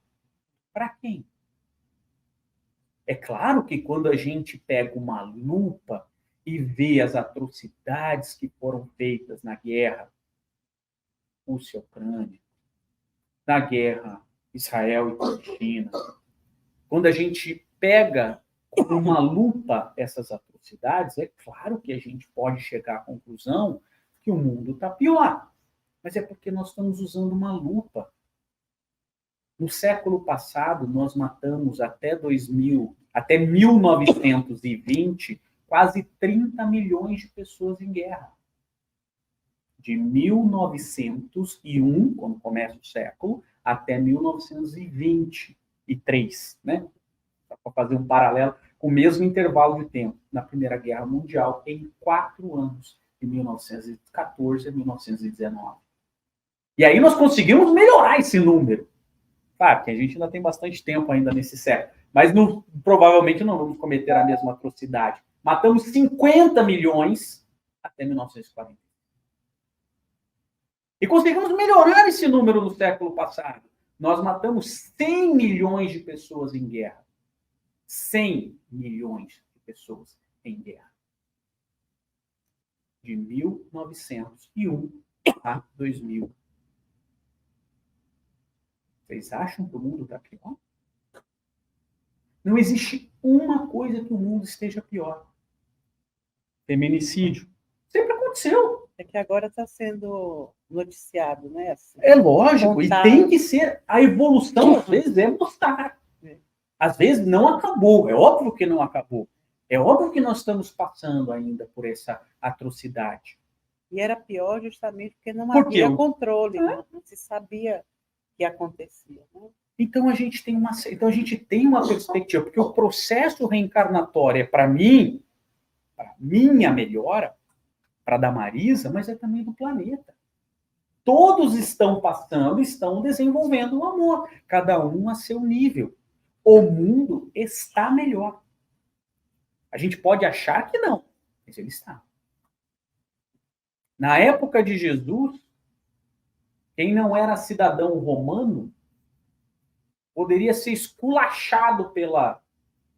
Para quem? É claro que quando a gente pega uma lupa e vê as atrocidades que foram feitas na guerra Rússia-Ucrânia, na guerra Israel e Palestina, quando a gente pega com uma lupa essas atrocidades, é claro que a gente pode chegar à conclusão que o mundo está pior. Mas é porque nós estamos usando uma lupa. No século passado, nós matamos até 1920, quase 30 milhões de pessoas em guerra. De 1901, quando começa o século, até 1923, né? Para fazer um paralelo com o mesmo intervalo de tempo na Primeira Guerra Mundial, em 4 anos, de 1914 a 1919. E aí nós conseguimos melhorar esse número. Claro que a gente ainda tem bastante tempo ainda nesse século, mas provavelmente não vamos cometer a mesma atrocidade. Matamos 50 milhões até 1940. E conseguimos melhorar esse número no século passado. Nós matamos 100 milhões de pessoas em guerra. 100 milhões de pessoas em guerra. De 1901 a 2000. Vocês acham que o mundo está pior? Não existe uma coisa que o mundo esteja pior. Feminicídio. Sempre aconteceu. É que agora está sendo noticiado, né? Assim, é lógico, contado. E tem que ser. A evolução, às vezes, é mostrar. Às vezes não acabou. É óbvio que não acabou. É óbvio que nós estamos passando ainda por essa atrocidade. E era pior justamente porque não havia controle, né? Não se sabia o que acontecia. Né? Então a gente tem uma perspectiva, porque o processo reencarnatório é para mim, para minha melhora, para da Marisa, mas é também do planeta. Todos estão passando, estão desenvolvendo o amor, cada um a seu nível. O mundo está melhor. A gente pode achar que não, mas ele está. Na época de Jesus, quem não era cidadão romano poderia ser esculachado pela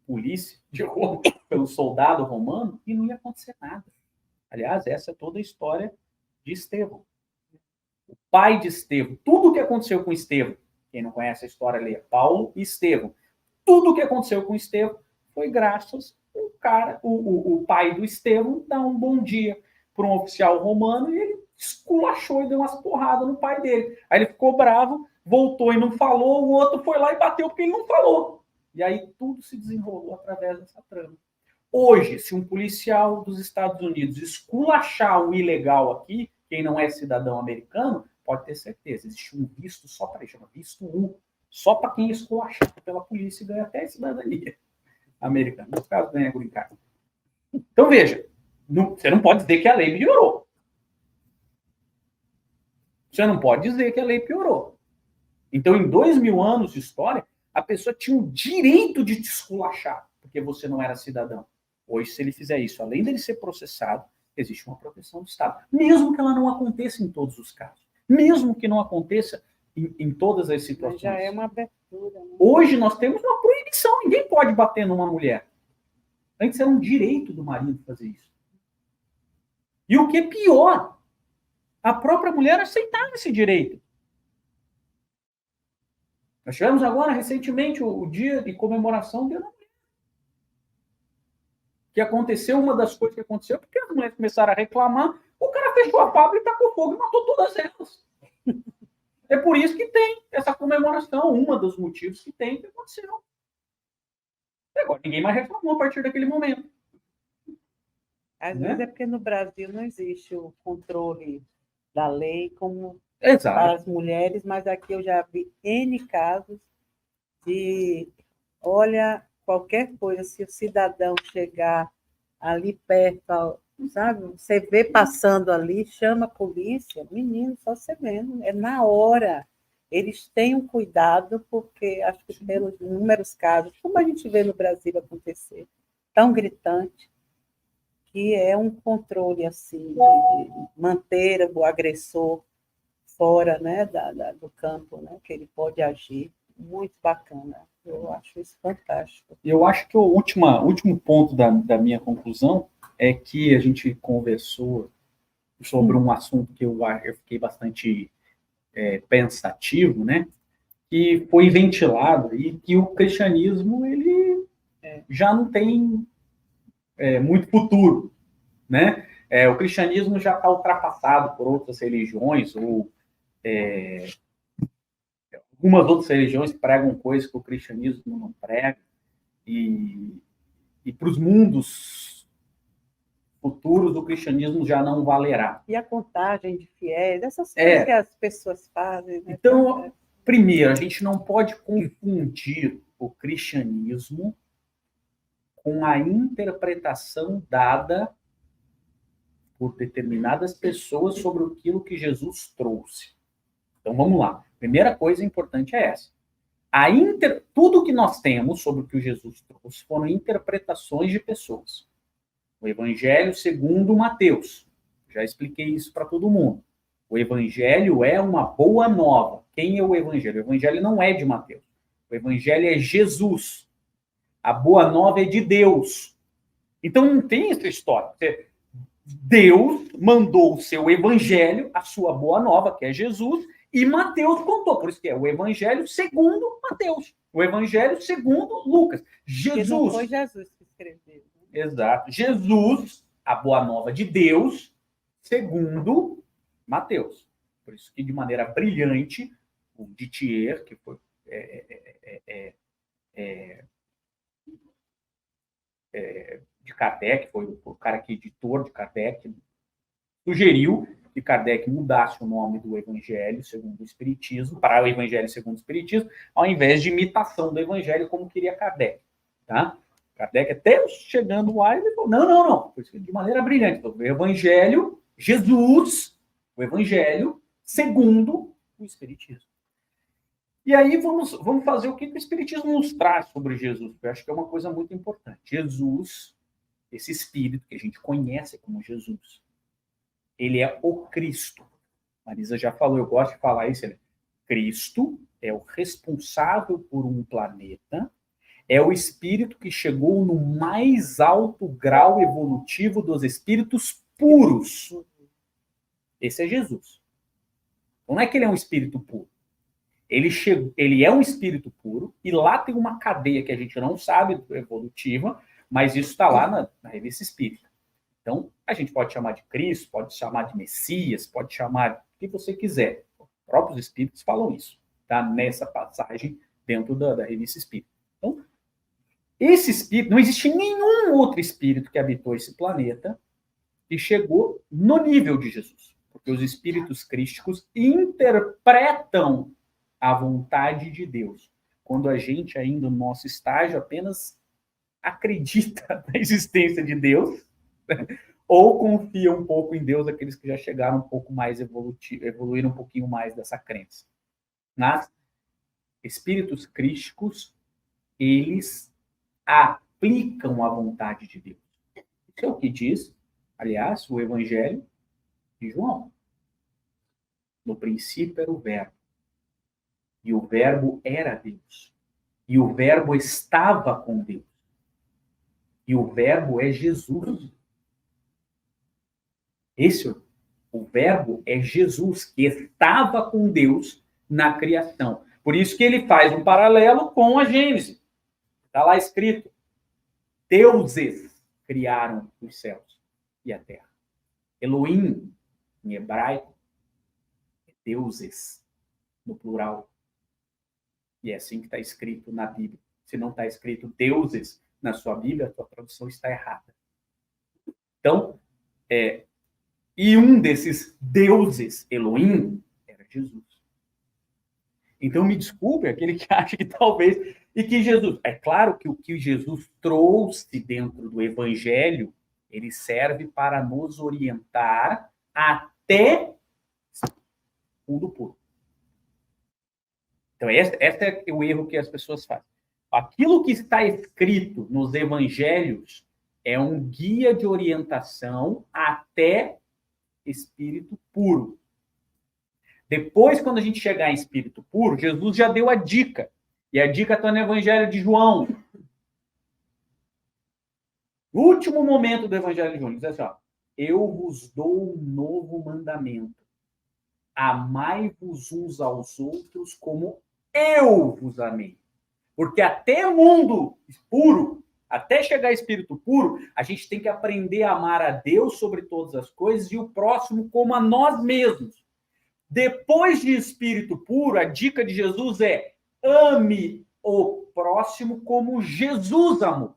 polícia de Roma, pelo soldado romano, e não ia acontecer nada. Aliás, essa é toda a história de Estevão. O pai de Estevão, tudo o que aconteceu com Estevão, quem não conhece a história, leia Paulo e Estevão. Tudo o que aconteceu com Estevão foi graças o pai do Estevão dar um bom dia para um oficial romano e ele esculachou e deu umas porradas no pai dele. Aí ele ficou bravo, voltou e não falou, o outro foi lá e bateu porque ele não falou. E aí tudo se desenrolou através dessa trama. Hoje, se um policial dos Estados Unidos esculachar um ilegal aqui, quem não é cidadão americano, pode ter certeza, existe um visto só para isso, chama visto U, só para quem esculachar pela polícia e ganha até cidadania americana. No caso, ganha green card. Então, veja, Você não pode dizer que a lei piorou. Você não pode dizer que a lei piorou. Então, em 2000 anos de história, a pessoa tinha o direito de te esculachar, porque você não era cidadão. Hoje, se ele fizer isso, além dele ser processado, existe uma proteção do Estado. Mesmo que ela não aconteça em todos os casos. Mesmo que não aconteça em todas as situações. Mas já é uma abertura. Né? Hoje nós temos uma proibição. Ninguém pode bater numa mulher. Antes era um direito do marido fazer isso. E o que é pior, a própria mulher aceitava esse direito. Nós tivemos agora, recentemente, o dia de comemoração do Dia da Mulher. Que aconteceu, uma das coisas que aconteceu, porque as mulheres começaram a reclamar, o cara fechou a fábrica e tacou fogo e matou todas elas. É por isso que tem essa comemoração, um dos motivos que tem que aconteceu. E agora, ninguém mais reclamou a partir daquele momento. Às vezes é porque no Brasil não existe o controle da lei como Exato. para as mulheres, mas aqui eu já vi N casos de, olha, qualquer coisa, se o cidadão chegar ali perto, sabe, você vê passando ali, chama a polícia, menino, só você vendo, é na hora. Eles têm um cuidado, porque acho que pelos inúmeros casos, como a gente vê no Brasil acontecer, tão gritante, que é um controle assim, de manter o agressor fora, né, do campo, né, que ele pode agir. Muito bacana. Eu acho isso fantástico. Eu acho que o último ponto da minha conclusão é que a gente conversou sobre um assunto que eu fiquei bastante pensativo, né, que foi ventilado e que o cristianismo ele já não tem muito futuro, né? O cristianismo já está ultrapassado por outras religiões ou algumas outras religiões pregam coisas que o cristianismo não prega e para os mundos futuros o cristianismo já não valerá. E a contagem de fiéis, essas coisas que as pessoas fazem. Né? Então, primeiro, a gente não pode confundir o cristianismo com a interpretação dada por determinadas pessoas sobre aquilo que Jesus trouxe. Então, vamos lá. Primeira coisa importante é essa. Tudo que nós temos sobre o que Jesus trouxe foram interpretações de pessoas. O Evangelho segundo Mateus. Já expliquei isso para todo mundo. O Evangelho é uma boa nova. Quem é o Evangelho? O Evangelho não é de Mateus. O Evangelho é Jesus. A boa nova é de Deus. Então não tem essa história. Deus mandou o seu Evangelho, a sua boa nova, que é Jesus, e Mateus contou. Por isso que é o Evangelho segundo Mateus. O Evangelho segundo Lucas. Jesus. Porque não foi Jesus que escreveu. Né? Exato. Jesus, a boa nova de Deus, segundo Mateus. Por isso que, de maneira brilhante, o Dittier, que foi de Kardec, foi o cara que editor de Kardec, sugeriu que Kardec mudasse o nome do Evangelho segundo o Espiritismo para o Evangelho segundo o Espiritismo, ao invés de imitação do Evangelho, como queria Kardec. Tá? Kardec, até chegando lá, ele falou, não. Por isso que, de maneira brilhante. Então, o Evangelho, Jesus, o Evangelho segundo o Espiritismo. E aí vamos fazer o que o Espiritismo nos traz sobre Jesus, porque eu acho que é uma coisa muito importante. Jesus, esse Espírito que a gente conhece como Jesus, ele é o Cristo. Marisa já falou, eu gosto de falar isso. Cristo é o responsável por um planeta, é o espírito que chegou no mais alto grau evolutivo dos espíritos puros. Esse é Jesus. Não é que ele é um espírito puro. Ele é um espírito puro, e lá tem uma cadeia que a gente não sabe, evolutiva, mas isso está lá na Revista Espírita. Então, a gente pode chamar de Cristo, pode chamar de Messias, pode chamar o que você quiser. Os próprios espíritos falam isso, tá? Nessa passagem dentro da Revista Espírita. Então, esse espírito, não existe nenhum outro espírito que habitou esse planeta que chegou no nível de Jesus. Porque os espíritos crísticos interpretam a vontade de Deus. Quando a gente, ainda no nosso estágio, apenas acredita na existência de Deus, ou confia um pouco em Deus aqueles que já chegaram um pouco mais evoluíram um pouquinho mais dessa crença. Mas espíritos crísticos, eles aplicam a vontade de Deus. Isso é o que diz, aliás, o Evangelho de João. No princípio era o Verbo, e o Verbo era Deus, e o Verbo estava com Deus, e o Verbo é Jesus. O Verbo é Jesus, que estava com Deus na criação. Por isso que ele faz um paralelo com a Gênesis. Está lá escrito: deuses criaram os céus e a terra. Elohim, em hebraico, é deuses, no plural. E é assim que está escrito na Bíblia. Se não está escrito deuses na sua Bíblia, a sua tradução está errada. Então, e um desses deuses, Elohim, era Jesus. Então, me desculpe aquele que acha que talvez... E que Jesus... É claro que o que Jesus trouxe dentro do Evangelho, ele serve para nos orientar até o mundo puro. Então, esse é o erro que as pessoas fazem. Aquilo que está escrito nos Evangelhos é um guia de orientação até espírito puro. Depois, quando a gente chegar em espírito puro, Jesus já deu a dica. E a dica está no Evangelho de João. No último momento do Evangelho de João, ele diz assim, ó, eu vos dou um novo mandamento. Amai-vos uns aos outros como eu vos amei. Porque até o mundo puro, até chegar a espírito puro, a gente tem que aprender a amar a Deus sobre todas as coisas e o próximo como a nós mesmos. Depois de espírito puro, a dica de Jesus é: ame o próximo como Jesus amou.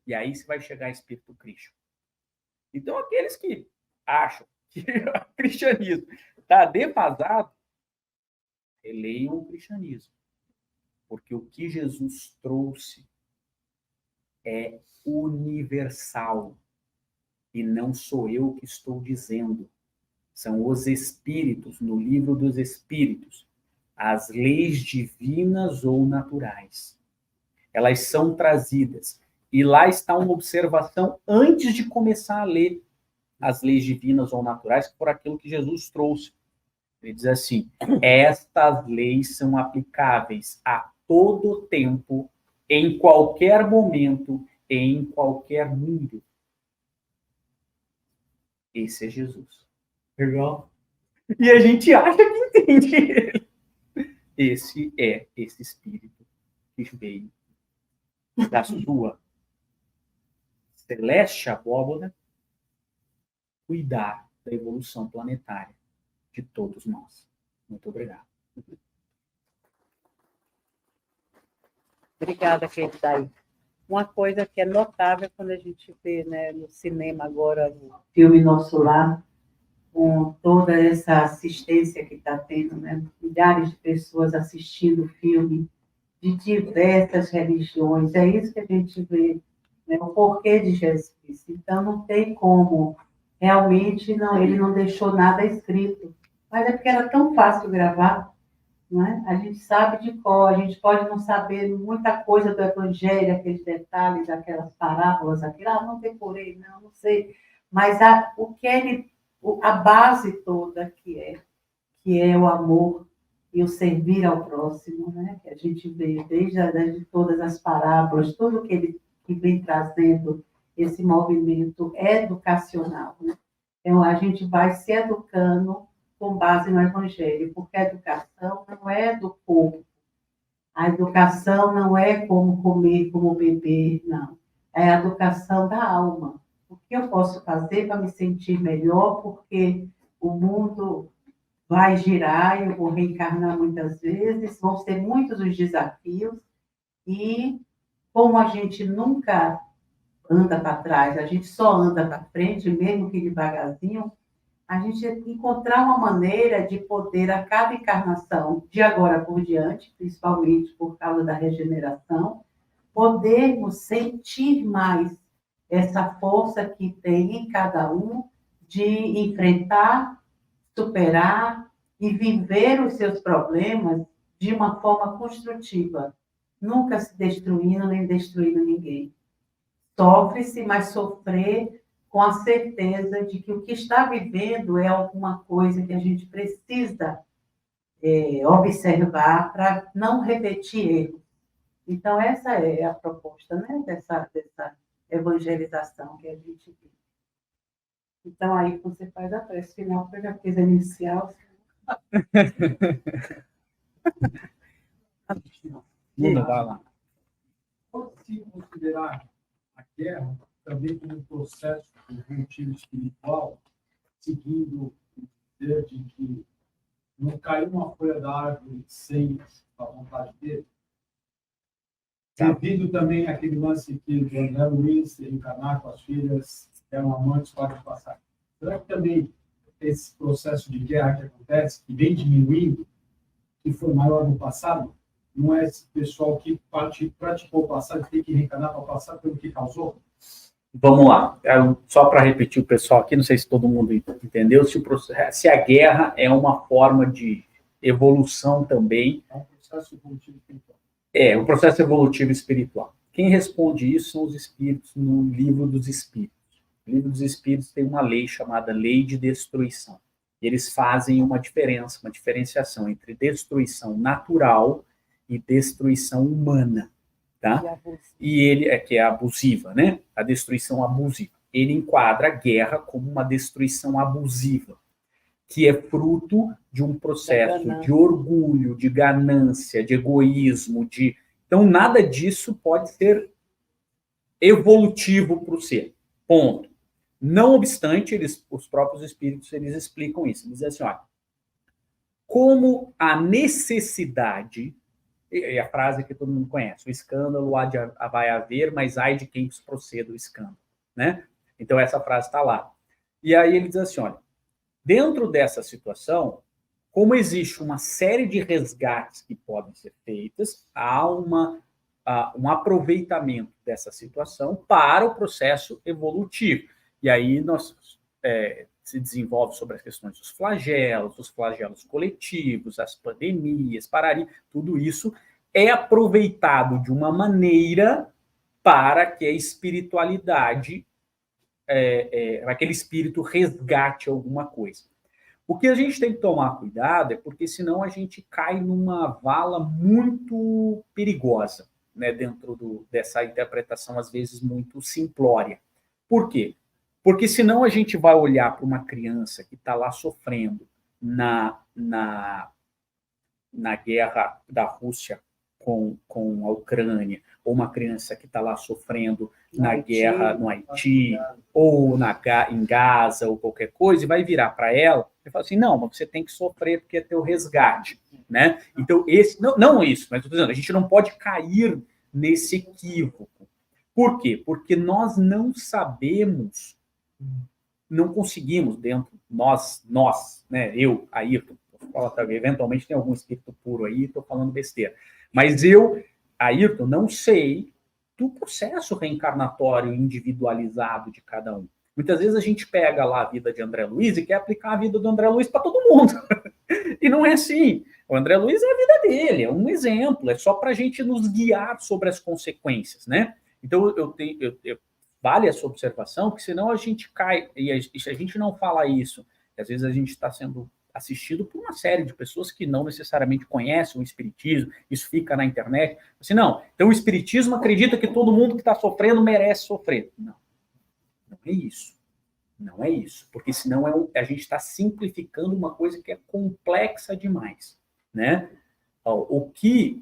E aí você vai chegar a espírito crístico. Então, aqueles que acham que o cristianismo está defasado, releiam o cristianismo. Porque o que Jesus trouxe é universal. E não sou eu que estou dizendo. São os Espíritos, no livro dos Espíritos. As leis divinas ou naturais. Elas são trazidas. E lá está uma observação antes de começar a ler as leis divinas ou naturais, por aquilo que Jesus trouxe. Ele diz assim: estas leis são aplicáveis a todo tempo, em qualquer momento, em qualquer mundo. Esse é Jesus. Legal? E a gente acha que entende ele. Esse é esse espírito que veio da sua celeste abóbora cuidar da evolução planetária de todos nós. Muito obrigado. Obrigada, Keidai. Uma coisa que é notável quando a gente vê, né, no cinema agora, o filme Nosso Lar, com toda essa assistência que está tendo, né? Milhares de pessoas assistindo o filme de diversas religiões. É isso que a gente vê, né? O porquê de Jesus Cristo. Então, não tem como, realmente, não, ele não deixou nada escrito. Mas é porque era tão fácil gravar, não é? A gente sabe de cor, a gente pode não saber muita coisa do Evangelho, aqueles detalhes, aquelas parábolas, não decorei, não sei. Mas o que a base toda que é o amor e o servir ao próximo, né? Que a gente vê desde todas as parábolas, tudo que vem trazendo esse movimento educacional, né? Então, a gente vai se educando com base no Evangelho, porque a educação não é do corpo, a educação não é como comer, como beber, não. É a educação da alma. O que eu posso fazer para me sentir melhor, porque o mundo vai girar, eu vou reencarnar muitas vezes, vão ser muitos os desafios, e como a gente nunca anda para trás, a gente só anda para frente, mesmo que devagarzinho, a gente encontrar uma maneira de poder, a cada encarnação, de agora por diante, principalmente por causa da regeneração, podermos sentir mais essa força que tem em cada um de enfrentar, superar e viver os seus problemas de uma forma construtiva, nunca se destruindo nem destruindo ninguém. Sofre-se, mas sofrer com a certeza de que o que está vivendo é alguma coisa que a gente precisa observar para não repetir erros. Então, essa é a proposta, né, dessa evangelização que a gente tem. Então, aí você faz a prece final, porque eu já fiz a inicial. Muda, vai lá. Pode-se considerar a guerra também como um processo evolutivo espiritual, seguindo o dizer de que não caiu uma folha da árvore sem a vontade dele? Devido também àquele lance que o André Luiz reencarnar com as filhas eram amantes para o passado. Será que também esse processo de guerra que acontece, que vem diminuindo, que foi maior no passado, não é esse pessoal que praticou o passado, tem que reencarnar para o passado pelo que causou? Vamos lá. Só para repetir o pessoal aqui, não sei se todo mundo entendeu, se a guerra é uma forma de evolução também. É um processo evolutivo espiritual. É, um processo evolutivo espiritual. Quem responde isso são os espíritos no Livro dos Espíritos. O Livro dos Espíritos tem uma lei chamada Lei de Destruição. Eles fazem uma diferenciação entre destruição natural e destruição humana, tá? E ele que é abusiva, né? A destruição abusiva. Ele enquadra a guerra como uma destruição abusiva, que é fruto de um processo de orgulho, de ganância, de egoísmo, então nada disso pode ser evolutivo para o ser. Ponto. Não obstante, os próprios espíritos, eles explicam isso. Eles dizem assim, olha, como a necessidade, é a frase que todo mundo conhece, o escândalo vai haver, mas ai de quem proceda o escândalo, né? Então essa frase está lá. E aí ele diz assim, olha, dentro dessa situação, como existe uma série de resgates que podem ser feitas, há um aproveitamento dessa situação para o processo evolutivo. E aí se desenvolve sobre as questões dos flagelos, os flagelos coletivos, as pandemias, tudo isso é aproveitado de uma maneira para que a espiritualidade, aquele espírito resgate alguma coisa. O que a gente tem que tomar cuidado é porque senão a gente cai numa vala muito perigosa, né, dentro dessa interpretação, às vezes, muito simplória. Por quê? Porque senão a gente vai olhar para uma criança que está lá sofrendo na guerra da Rússia com a Ucrânia, ou uma criança que está lá sofrendo na guerra no Haiti, ou em Gaza, ou qualquer coisa, e vai virar para ela e falar assim, não, mas você tem que sofrer porque é teu resgate, né? Então, não isso, mas estou dizendo, a gente não pode cair nesse equívoco. Por quê? Porque nós não sabemos, não conseguimos nós, né? Eu, Ayrton, eventualmente tem algum espírito puro aí, estou falando besteira, mas eu, Ayrton, não sei do processo reencarnatório individualizado de cada um. Muitas vezes a gente pega lá a vida de André Luiz e quer aplicar a vida do André Luiz para todo mundo. E não é assim. O André Luiz é a vida dele, é um exemplo, é só para a gente nos guiar sobre as consequências, né? Então, vale essa observação, porque senão a gente cai, e a gente não fala isso, e às vezes a gente está sendo assistido por uma série de pessoas que não necessariamente conhecem o espiritismo, isso fica na internet, assim, não, então o espiritismo acredita que todo mundo que está sofrendo merece sofrer. Não é isso. Não é isso, porque senão a gente está simplificando uma coisa que é complexa demais, né? O que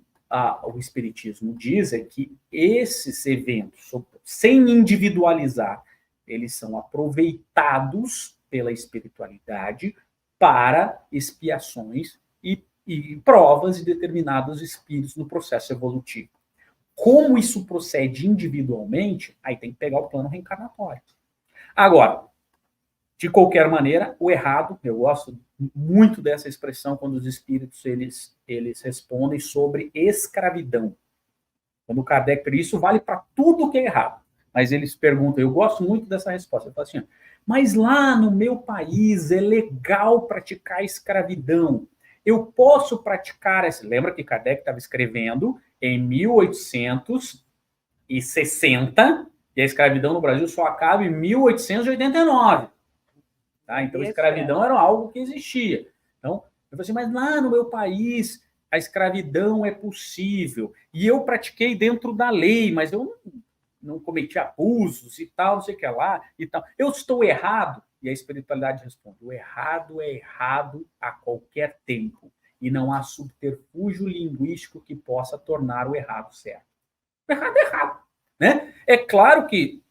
o espiritismo diz é que esses eventos, sem individualizar, eles são aproveitados pela espiritualidade para expiações e provas de determinados espíritos no processo evolutivo. Como isso procede individualmente, aí tem que pegar o plano reencarnatório. Agora, de qualquer maneira, o errado, eu gosto muito dessa expressão quando os espíritos eles respondem sobre escravidão. Quando o Kardec, isso vale para tudo que é errado. mas eles perguntam, eu gosto muito dessa resposta, eu falo assim, mas lá no meu país é legal praticar escravidão. Eu posso praticar essa... Lembra que Kardec estava escrevendo em 1860, e a escravidão no Brasil só acaba em 1889. Tá? Então, a escravidão era algo que existia. Então, eu falei assim, mas lá no meu país a escravidão é possível. E eu pratiquei dentro da lei, mas eu não cometi abusos e tal, não sei o que lá e tal. Eu estou errado? E a espiritualidade responde, o errado é errado a qualquer tempo. E não há subterfúgio linguístico que possa tornar o errado certo. O errado é errado. Né? É claro que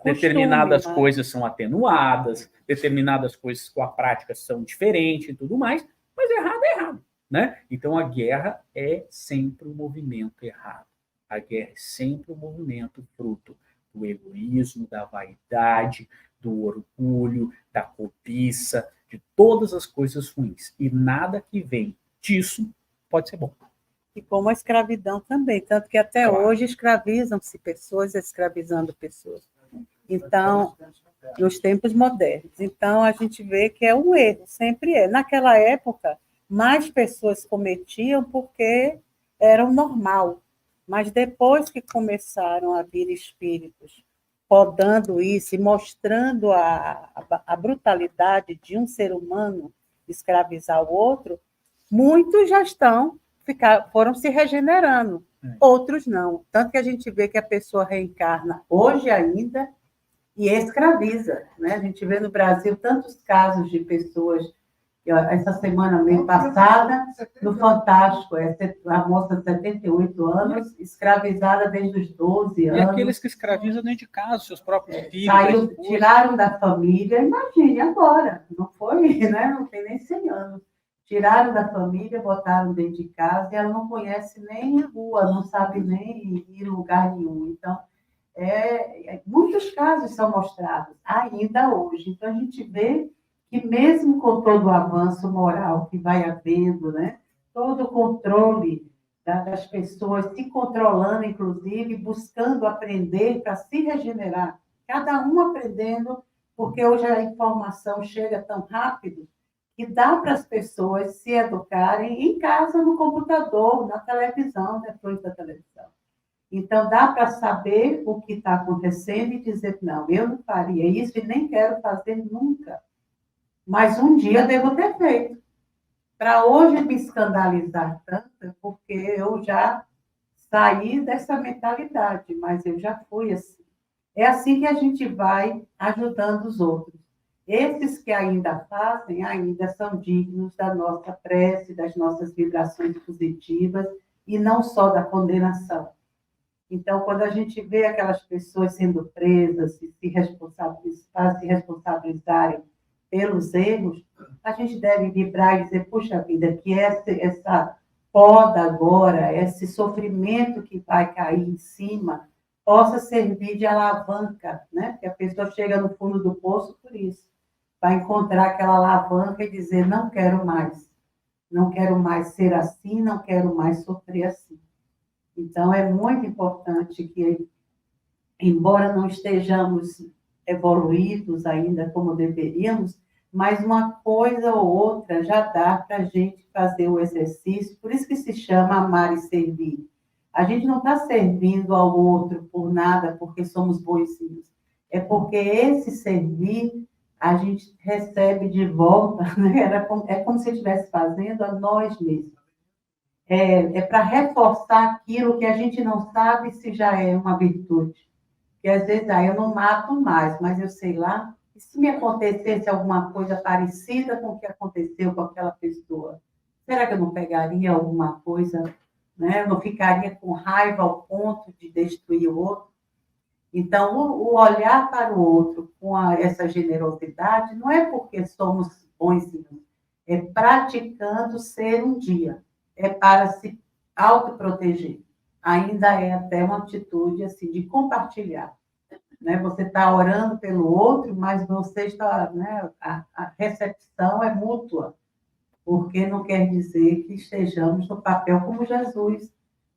determinadas coisas são atenuadas, determinadas coisas com a prática são diferentes e tudo mais, mas errado é errado. Né? Então, a guerra é sempre um movimento errado. A guerra é sempre um movimento fruto do egoísmo, da vaidade, do orgulho, da cobiça, de todas as coisas ruins. E nada que vem disso pode ser bom. E como a escravidão também, tanto que até hoje escravizam-se pessoas, escravizando pessoas. Então, nos tempos modernos. Então, a gente vê que é um erro, sempre é. Naquela época, mais pessoas cometiam porque era o normal. Mas depois que começaram a vir espíritos podando isso e mostrando a brutalidade de um ser humano escravizar o outro, muitos já foram se regenerando, outros não. Tanto que a gente vê que a pessoa reencarna hoje ainda e escraviza. Né? A gente vê no Brasil tantos casos de pessoas. Essa semana, mês passada, no Fantástico, a moça de 78 anos, escravizada desde os 12 anos. E aqueles que escravizam dentro de casa, seus próprios filhos. Tiraram da família, imagine agora, não foi, né? Não tem nem 100 anos. Tiraram da família, botaram dentro de casa, e ela não conhece nem a rua, não sabe nem ir em lugar nenhum. Então, muitos casos são mostrados ainda hoje. Então, a gente vê que mesmo com todo o avanço moral que vai havendo, né, todo o controle das pessoas se controlando, inclusive, buscando aprender para se regenerar, cada um aprendendo, porque hoje a informação chega tão rápido que dá para as pessoas se educarem em casa, no computador, na televisão, depois da televisão. Então, dá para saber o que está acontecendo e dizer, não, eu não faria isso e nem quero fazer nunca. Mas um dia devo ter feito. Para hoje me escandalizar tanto, porque eu já saí dessa mentalidade, mas eu já fui assim. É assim que a gente vai ajudando os outros. Esses que ainda fazem, ainda são dignos da nossa prece, das nossas vibrações positivas, e não só da condenação. Então, quando a gente vê aquelas pessoas sendo presas e se responsabilizarem pelos erros, a gente deve vibrar e dizer, puxa vida, que essa poda agora, esse sofrimento que vai cair em cima, possa servir de alavanca, né? Que a pessoa chega no fundo do poço por isso, vai encontrar aquela alavanca e dizer, não quero mais ser assim, não quero mais sofrer assim. Então, é muito importante que, embora não estejamos evoluídos ainda como deveríamos, mas uma coisa ou outra já dá para a gente fazer o exercício, por isso que se chama amar e servir. A gente não está servindo ao outro por nada, porque somos bonzinhos. É porque esse servir, a gente recebe de volta, né? É como se estivesse fazendo a nós mesmos. É para reforçar aquilo que a gente não sabe se já é uma virtude. Que às vezes, eu não mato mais, mas eu sei lá, e se me acontecesse alguma coisa parecida com o que aconteceu com aquela pessoa, será que eu não pegaria alguma coisa, né? Eu não ficaria com raiva ao ponto de destruir o outro? Então, o olhar para o outro com essa generosidade não é porque somos bonzinhos, é praticando ser um dia, é para se autoproteger. Ainda é até uma atitude assim, de compartilhar. Né? Você está orando pelo outro, mas você está... Né? A recepção é mútua, porque não quer dizer que estejamos no papel como Jesus.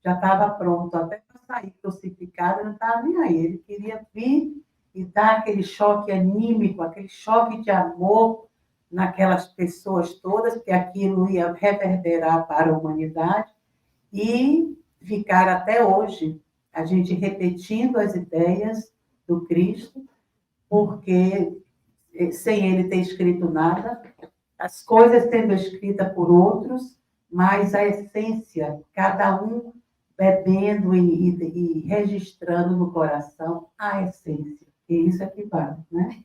já estava pronto até para sair crucificado, não estava nem aí. Ele queria vir e dar aquele choque anímico, aquele choque de amor naquelas pessoas todas, porque aquilo ia reverberar para a humanidade e ficar até hoje a gente repetindo as ideias do Cristo, porque sem ele ter escrito nada, as coisas sendo escritas por outros, mas a essência, cada um bebendo e registrando no coração a essência. E isso é que vale, né?